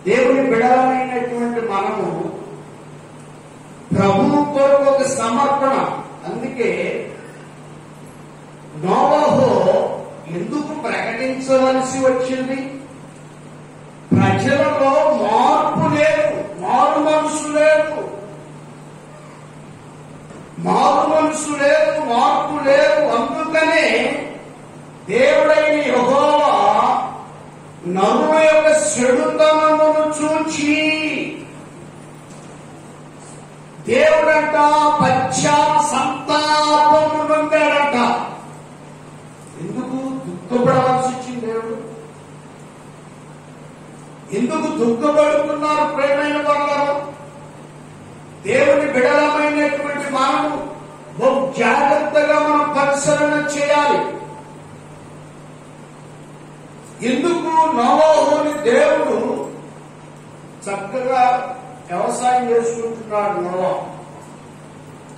దేవుని బిడలమైనటువంటి మనము ప్రభువు కొరకు ఒక సమర్పణ. అందుకే నోవహు ఎందుకు ప్రకటించవలసి వచ్చింది? ప్రజలలో మార్పు లేదు, మారు మనసు లేదు, మారు మనసు లేదు, మార్పు లేదు. అందుకనే దేవుడైన యెహోవా నరుల యొక్క చెడుతనమును చూచి దేవుడంట సంతాపము నొందాడంట. ఎందుకు దుఃఖపడవలసి వచ్చింది? దేవుడు ఎందుకు దుఃఖపడుతున్నారు? ప్రేమైన వాళ్ళను, దేవుని బిడలమైనటువంటి మనము బహు జాగ్రత్తగా మనం పరిశీలన చేయాలి. ఎందుకు నోవహుని దేవుడు చక్కగా వ్యవసాయం చేసుకుంటున్నాడు. నోవహు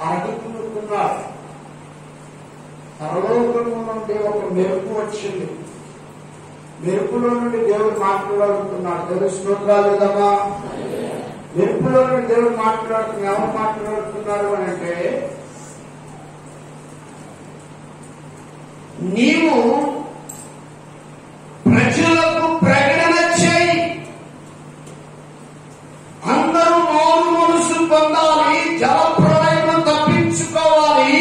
అడుగుతున్నాడు. పరలోకము నుండి ఒక మెరుపు వచ్చింది. మెరుపులో నుండి దేవుడు మాట్లాడుతున్నాడు. దేవుడు స్తోత్రాలు కదమ్మా. మెరుపులో నుండి దేవుడు మాట్లాడుతున్నారు. ఎవరు మాట్లాడుతున్నారు అని అంటే, నీవు ప్రజలకు ప్రకటన చేయి, అందరూ మారు మనసు పొందాలి, జలప్రళయం తప్పించుకోవాలి,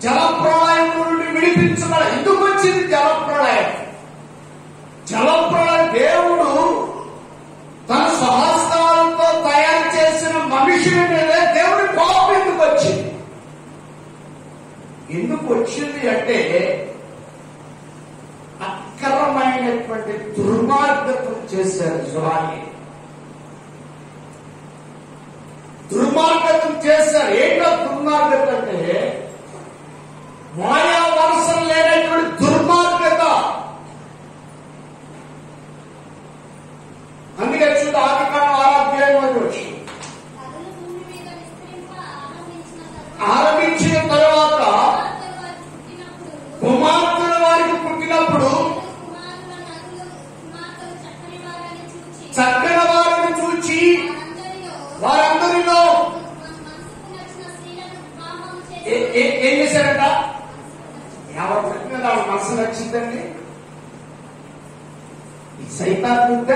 జలప్రళయం నుండి విడిపించబడాలి. ఎందుకు వచ్చింది జలప్రళయం? జలప్రళయం దేవుడు తన సహస్రాలతో తయారు చేసిన మనుషుల మీద దేవుడి కోపం ఎందుకు వచ్చింది? ఎందుకు వచ్చింది అంటే, అక్రమైనటువంటి దుర్మార్గతం చేశారు. దుర్మార్గతం చేశారు. ఏంటో దుర్మార్గత అంటే, మాయా వరసం లేనటువంటి దుర్మార్గత. అందుకే చూడ ఆదికాండం 6వ అధ్యాయంలోకి వచ్చి ఆరంభించిన తర్వాత కుమార్తెల వారికి పుట్టినప్పుడు చక్కని వారిని చూచి వారందరిలో ఏం చేశారంట? ఎవరు పుట్టిన వాళ్ళ మనసు నచ్చిందండి. సైతాన్ బుద్ధ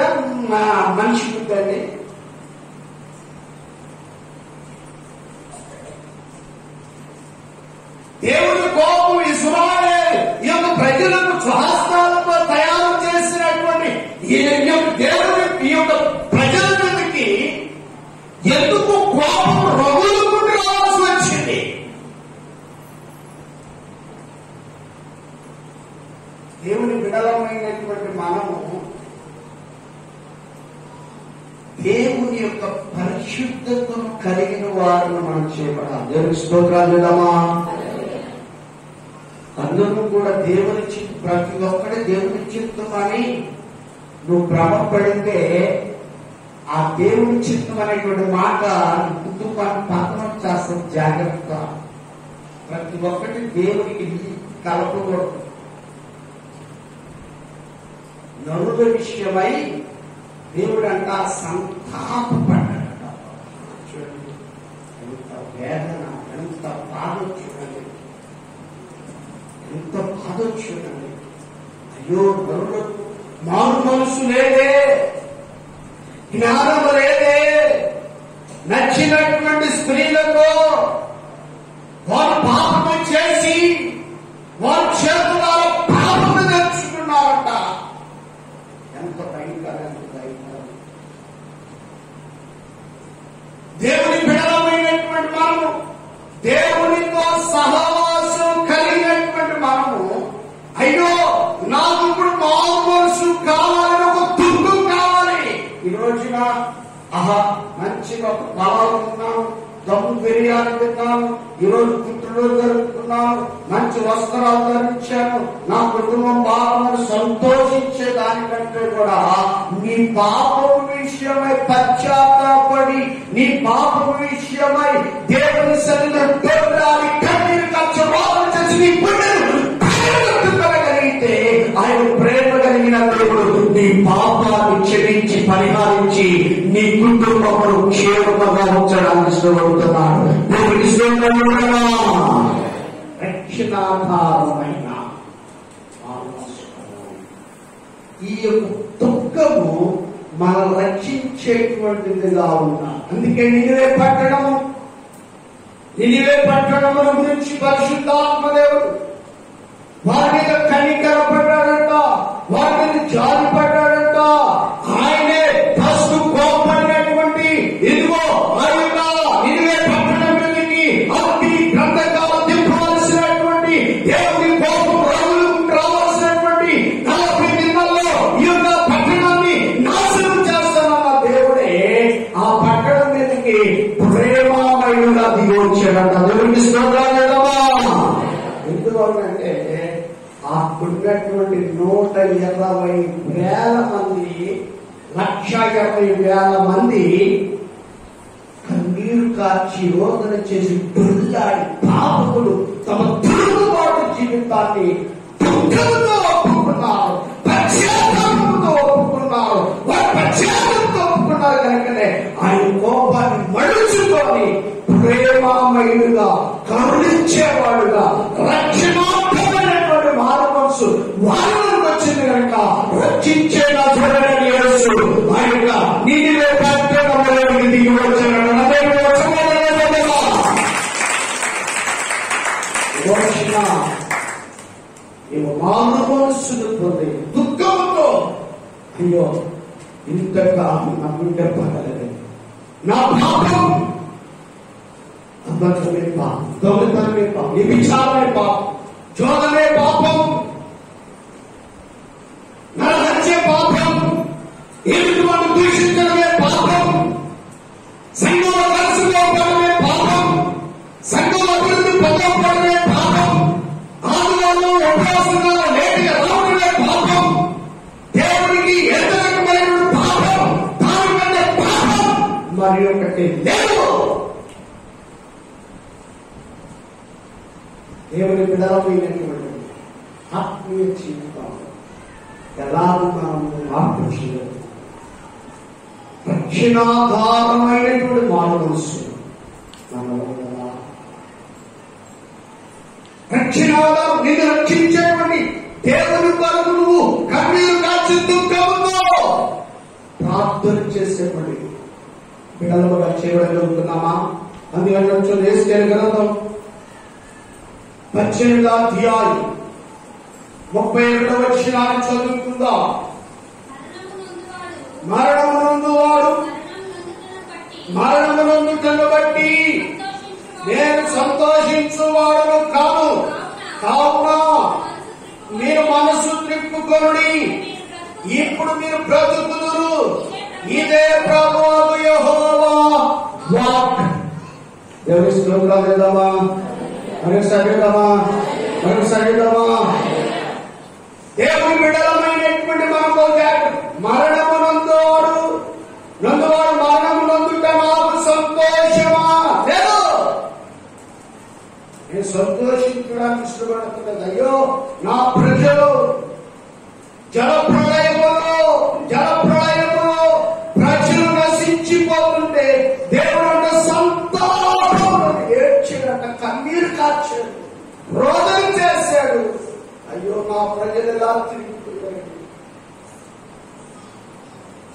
మనిషి బుద్ధ అండి. దేవుడి కోపం ఇశ్రాయేలు ఈ యొక్క ప్రజలకు స్వహస్తాలతో తయారు చేసినటువంటి దేవుడి ఈ యొక్క ప్రజల మీదకి ఎందుకు కోపం రగులుకుంటూ రావాల్సి వచ్చింది? దేవుని బిడలమైనటువంటి మనము దేవుని యొక్క పరిశుద్ధతను కలిగిన వారిని మనం చేయబడాలి. దేవుని స్తోత్రాలు విడమా. అందరూ కూడా దేవుని చిత్తం, ప్రతి ఒక్కడే దేవుని చిత్తం అని నువ్వు భ్రమపడితే ఆ దేవుని చిత్తం అనేటువంటి మాట కుటుంబాన్ని పతనం చేస్తాం. జాగ్రత్త. ప్రతి ఒక్కటి దేవునికి కలపకూడదు. నరుల విషయమై దేవుడు అంట సంతాపపడ్డాడట. చూడండి ఎంత వేదన, ఎంత బాధ చూడండి, ఎంత బాధ చూడండి. అయ్యో నరులకు మారు మనసు లేదే, జ్ఞానం లేదే. నచ్చినటువంటి స్త్రీలతో వారు పాపము చేసి వారి చేతుల పాపము తెచ్చుకున్నారట. ఎంత భయంకరం, ఎంత భయంకరం. దేవుని బిడలమైనటువంటి మనము, దేవునితో సహవాసం కలిగినటువంటి మనము, అయ్యో నాకు ఇప్పుడు మారు మనసు కావాలని ఒక దుఃఖం కావాలి. ఈ రోజున మంచిగా ఒక పొలాలు ఉన్నాను, దమ్ము బిర్యానీ తిన్నాను, ఈరోజు పుట్టిన పుట్టినరోజు జరుపుకున్నాను, మంచి వస్త్రాలు ధరించాను, నా కుటుంబం బాగుందని సంతోషించే దానికంటే కూడా నీ పాపం విషయమై పశ్చాత్తాపడి, నీ పాపం విషయమై దేవుని సన్నిధిలో తోడాలి, కన్నీరు కచ్చవాళ్ళు చేసి నీ పుణ్యం కలిగితే ఆయన ప్రేమ కలిగిన దేవుడు నీ పాపాన్ని క్షమించి పరిహారించి నీ కుటుంబమును క్షేమంగా ఉంచడానికి ఇష్టపడుతున్నాడు. రక్షణాధారమైన ఈ యొక్క దుఃఖము మనం రక్షించేటువంటిదిగా ఉండాలి. అందుకే నినివే పట్టణముల గురించి పరిశుద్ధాత్మదేవుడు వారి మీద కనికరపడ్డాడంట, వారి మీద జాలి పడ్డాడంట. ఆయనే ఫస్ట్ కోపడినటువంటి ఇదిగో ఆయన నినివే పట్టణం మీదకి అగ్ని గంధకాలు దింపవలసినటువంటి దేవుని కోపం రావాల్సినటువంటి 40 దినాల్లో ఈ యొక్క పట్టణాన్ని నాశనం చేస్తానన్న దేవుడే ఆ పట్టణం మీదకి ప్రేమమయుడుగా దిగొచ్చాడంట. దేవునికి స్తోత్రాలు. ఎందుకంటే అప్పుడున్నటువంటి 120,000 మంది, 1,20,000 మంది కన్నీరు కార్చి రోదన చేసి దొల్లాడి పాపకులు తమ తిరుగుబాటు జీవితాన్ని దుఃఖంతో ఒప్పుకున్నారు, పశ్చాత్తాపంతో ఒప్పుకున్నారు. వారు పశ్చాత్తాపంతో ఒప్పుకున్నారు కనుకనే ఆయన కోపాన్ని మడుచుకొని ప్రేమమయుడుగా, కరుణించేవాడుగా, రక్షణాత్మకమైనటువంటి మానవసు వారికి వచ్చింది కనుక రక్షించేలా చూడని యేసు ఆయన నినివే పట్టణంలోకి దిగి వచ్చాడు. మానవ మనస్సును పొంది దుఃఖంతో అయ్యో ఇంతగా నా గుండె పడలేదు, నా పాపం అబద్ధమే పాపం, దొంగతనమే పాపం, వ్యభిచారమే పాపం, చోదనే పాపం, నరహత్యే పాపం, ఎదుటివాడు దూషించడమే పాపం, సంఘంలో కలిసిపోవడమే పాపం, సంఘంలో అభివృద్ధి పొందడమే పాపం, ఆదివారం ఉపవాసంగా లేటిగా రావడమే పాపం, దేవుడికి వ్యతిరేకమైన పాపం, దానికంటే పాపం మరి ఒకటి లేదు. దేవుని బిడ్డలమైనటువంటి ఆత్మీయ జీవితం ఎలాగో మనం మార్పు చేయలేదు. రక్షణాధారమైనటువంటి మానవసు రక్షణాధారం నిన్ను రక్షించేటువంటి దేవుని కొరకు నువ్వు కన్నీరు కాచి దుఃఖంతో ప్రార్థన చేసేటువంటి బిడ్డలుగా చేయగలుగుతున్నామా? అందుకని వేసుకెళ్ళి గ్రంథం 18వ అధ్యాయం 31వ వచనాన్ని చదువుకుందాం. మరణమునందువాడు మరణమునందుటను బట్టి నేను సంతోషించువాడును కాను, కావున మీరు మనసు త్రిప్పుకొనుడి, ఇప్పుడు మీరు బ్రతుకుదురు, ఇదే ప్రభువు యెహోవా వాక్. దేవుని స్తోత్రాలు చేద్దామా? దేవుని బిడ్డలమైనటువంటి మనకు మరణమునందువాడు మరణమునందుట నాకు సంతోషమా? లేదు, నేను సంతోషించడానికి ఇష్టపడుతున్నది. అయ్యో నా ప్రజలు జలప్రళయములో ప్రజలు నశించిపోతుంటే దేవుడు సంతాపం ఏడ్చాడంట, కన్నీరు కార్చాడు, రోదన చేశాడు. అయ్యో నా ప్రజలు ఎలా తిరుగుతున్నారు,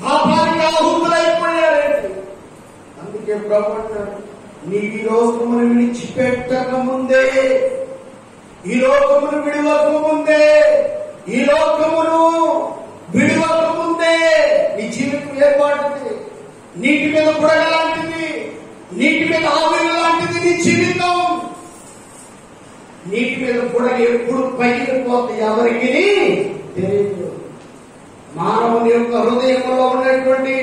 పాపానికి ఆహుతులైపోయారు. అందుకే ప్రభు అన్నాడు, నీ ఈ లోకమును విడిచిపెట్టక ముందే, ఈ లోకమును విడివక ముందే నీ జీవితం ఏర్పడుతుంది. నీటి మీద బుడగ లాంటిది, నీటి మీద ఆవిరి లాంటిది నీ జీవితం. నీటి మీద బుడగ ఎప్పుడు పగిలిపోతే ఎవరికి తెలియదు. మానవుని యొక్క హృదయంలో ఉన్నటువంటి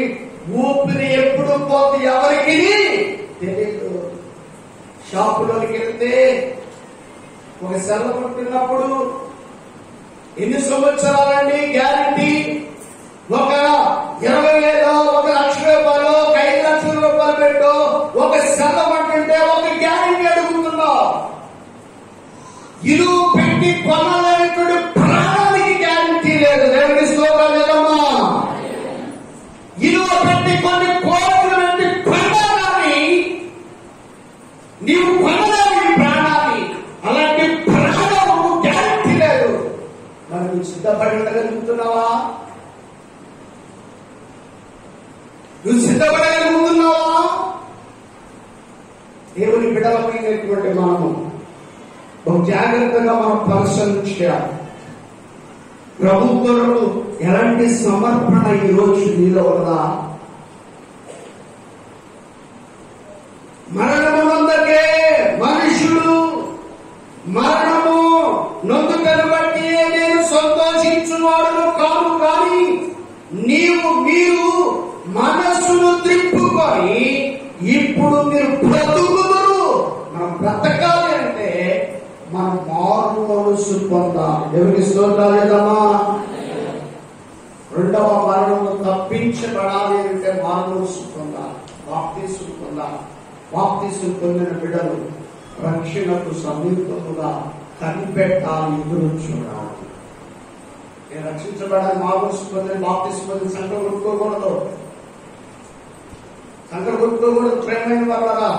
ఊపిరి ఎప్పుడు పోతే ఎవరికి తెలియదు. షాపులోకి వెళ్తే ఒక సెల్ కొనుక్కున్నప్పుడు ఎన్ని సంవత్సరాలండి గ్యారంటీ? ఒక 20,000 1,00,000 ఒక 5,00,000 రూపాయలు పెట్టో ఒక సెల్ కొంటుంటే ఒక గ్యారంటీ అడుగుతున్నావు. ఇల్లు పెట్టి కొనాలనేటువంటి ప్రాణానికి గ్యారంటీ లేదు. దేవుని స్తోత్రం లేదమ్మా. ఇల్లు పెట్టి కొన్ని కోట్లు పెట్టి కొనాలని నీవు కొనలేని ప్రాణాన్ని, అలాంటి ప్రాణాలకు గ్యారంటీ లేదు. మరి నువ్వు సిద్ధపడి ఉండగలుగుతున్నావా? నువ్వు సిద్ధపడగలుగుతున్నావా? దేవుని బిడ్డలమైనటువంటి మనము ఒక జాగ్రత్తగా మనం పరిశీలించాలి. ప్రభు కొరకు ఎలాంటి సమర్పణ ఈ రోజు నీలో ఉన్నదా? మరణము నొందకే మనుషుడు మరణము నొందుకను బట్టి నేను సంతోషించువాడును కాదు, కానీ మీరు మనస్సును త్రిప్పుకొని ఇప్పుడు మీరు బ్రతుకుదురు. మనం బ్రతకాలి అంటే మనం మారు మనసు పొందాలి. దేవునికి స్తోత్రాలు లేదమ్మా. రెండవ మరణము తప్పించబడాలి అంటే మారు మనసు పొందాలి, బాప్తిస్మం పొందాలి. బాప్తిస్మం పొందిన బిడ్డలు రక్షణకు సమీపముగా కనిపెట్టాలి, ఎదురు చూడాలి. నేను రక్షించబడాలి, మారు మనసు పొందిన బాప్తిస్మం పొందిన సంఘం కొట్టుకోకూడదు. సంఘం కొట్టుకోకూడదు. ప్రేమైన వాళ్ళరా,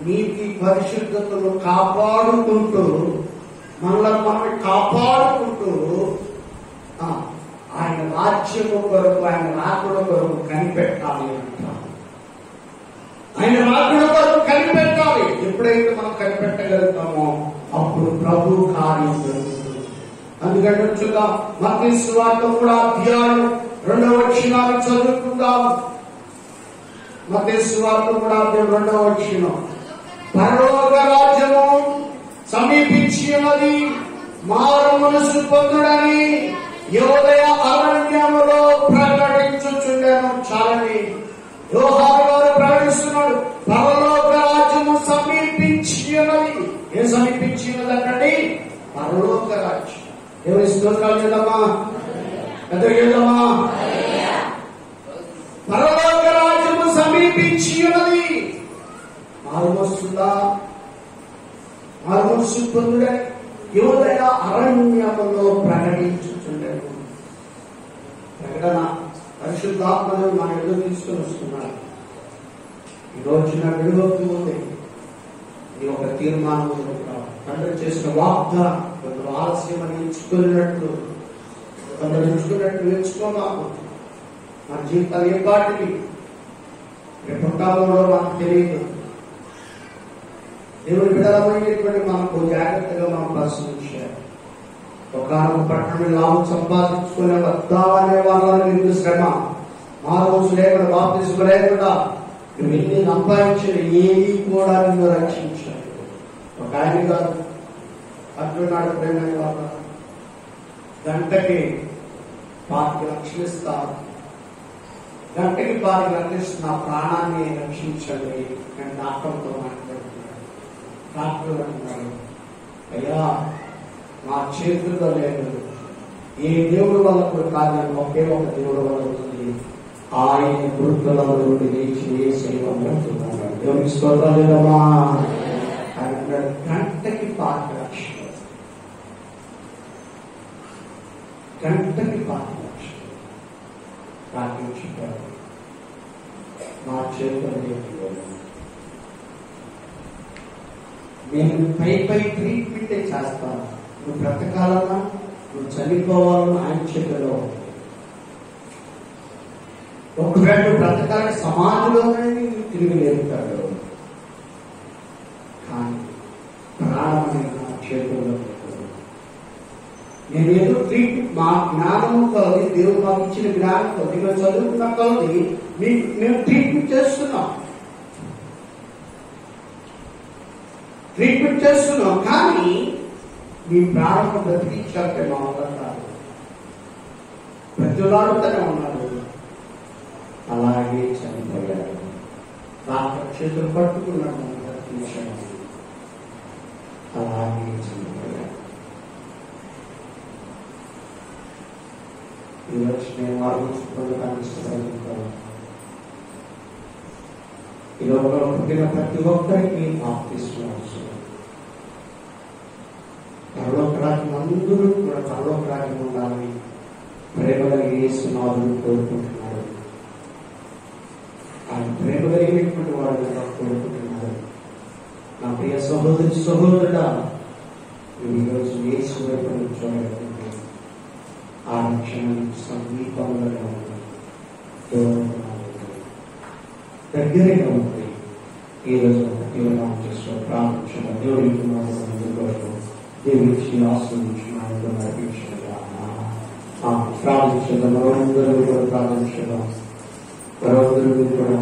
నీతి పరిశుద్ధతను కాపాడుకుంటూ మనల్ని మనం కాపాడుకుంటూ ఆయన రాజ్యము కొరకు, ఆయన రాకుడ కొరకు కనిపెట్టాలి అంటారు. ఆయన రాకుడ కొరకు కనిపెట్టాలి. ఎప్పుడైతే మనం కనిపెట్టగలుగుతామో అప్పుడు ప్రభు కార్యం జరుగుతుంది. అందుకంటే చూద్దాం, మత్తయి సువార్త 3వ అధ్యాయం 2వ వచనాన్ని చదువుకుందాం. మత్తయి సువార్త 3వ అధ్యాయం 2వ వచనం. పరలోక రాజ్యము సమీపించి ఉన్నది, మారు మనసు పొందుడని యోదయ అరణ్యములో ప్రకటించుచుండెను. చాలని యోహాను గారు ప్రకటిస్తున్నాడు, పరలోక రాజ్యము సమీపించి ఉన్నది. ఏం సమీపించి ఉన్నదంటే పరలోక రాజ్యం. ఎవరి స్తోత్రాలు చేద్దామా, పెద్ద చేద్దామా. పరలోక రాజ్యము సమీపించి ఉన్నది. మారుమొస్తుందా? మారుమొసు పొందుడని యోదయ అరణ్యములో ప్రకటించుచుండెను. ప్రకటన పరిశుద్ధాత్మను మన ఎదురు తీసుకుని వస్తున్నాడు. ఈ రోజున విడుదలవుతుంది. ఈ ఒక తీర్మానం తండ్రి చేసిన వాగ్దానం కొందరు ఆలస్యం అని ఎంచుకున్నట్లు, కొందరు ఎంచుకోమాకు. మన జీవితాలు ఏ పాటివి రేపు ఉంటామో మనకు తెలియదు. దేవుని బిడ్డలమైనటువంటి మనకు జాగ్రత్తగా మనం పరిశీలించాలి. ఒక పట్టణం లాభం సంపాదించుకునే వద్దామనే వాళ్ళని నిన్ను శ్రమ, ఆ రోజు లేకుండా బాప్తిస్మం లేకుండా నువ్వు ఎన్ని సంపాదించిన ఏది కూడా నిన్ను రక్షించాలి. ఒక ఆయన గారు అట్లున్నాడు. ప్రేమైన వాళ్ళ గంటకి 5 లక్షలు ఇస్తారు. గంటకి 5 లక్షలు ఇస్తున్న ప్రాణాన్ని రక్షించండి. నేను డాక్టర్తో మాట్లాడుతున్నాను. డాక్టర్ అంటున్నాడు, అయ్యా మా చేతుల్లో లేదు, ఏ దేవుడు వల్ల కూడా కాదని ఒకే ఒక దేవుడు వల్ల అవుతుంది. ఆయన గురుతుల నుండి లేచి ఏ సేవ అవుతున్నాడు. దేవుని స్తోత్రాలు లేదమ్మా. అంటున్నాడు, గంటకి 5 లక్షలు, గంటకి 5 లక్షలు రాకించుతాడు. మా చేతుల్లో లేదు. నేను పై ట్రీట్మెంటే చేస్తాను. నువ్వు బ్రతకాలన్నా, నువ్వు చనిపోవాలన్నా ఆయన చేతిలో. ఒకవేళ నువ్వు బ్రతకాలని సమాధిలోనే తిరిగి లేపుతాడు, కానీ ప్రాణం అనేది నా చేతుల్లో. నేనేదో ట్రీట్మెంట్ మా జ్ఞానము కొలది, దేవుడు మాకు ఇచ్చిన జ్ఞానం కొలది, మేము చదువుకున్న కొలది మేము ట్రీట్మెంట్ చేస్తున్నాం, కానీ మీ ప్రాణం బ్రతికించాక మా వల్ల కాదు. ప్రతిలాడుతూనే ఉన్నాడు. అలాగే చనిపోయాడు. డాక్టర్ చేతులు పట్టుకున్నాడు, బ్రతికించాడు. అలాగే చనిపోయాడు. ఈరోజు నేను పొందడానికి ఇష్టపడుతుంటాను. ఈ లోకంలో పుట్టిన ప్రతి ఒక్కరికి బాప్తిస్మం అవసరం. పరలోక రాజ్యం అందరూ కూడా పరలోక రాజ్యం ఉండాలని ప్రేమ కలిగి యేసునాథుడు కోరుకుంటున్నాడు. ఆయన ప్రేమ కలిగినటువంటి వాడు కోరుకుంటున్నాడు. నా ప్రియ సహోదరి సహోదరుడా, ఈరోజు యేసు వైపు చూడగలిగితే ఆ రక్షణ సమీపంలో ఉంది, దూరంగా ఉంది, దగ్గరగా ఉంది. ఈరోజు తీవ్రనామం చేస్తూ ప్రార్థించడం దేవుడికి దేవుడికి ఆశ్రయించిన నడిపించగా ప్రార్థించడం మరొందరూ కూడా ప్రార్థించడం మరొందరూ కూడా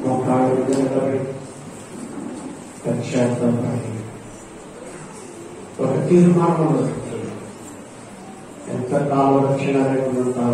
మా ప్రాణపడి పశ్చాత్తాపడి ఒక తీర్మానంలో ఎంత కాలం రక్షణ లేకుండా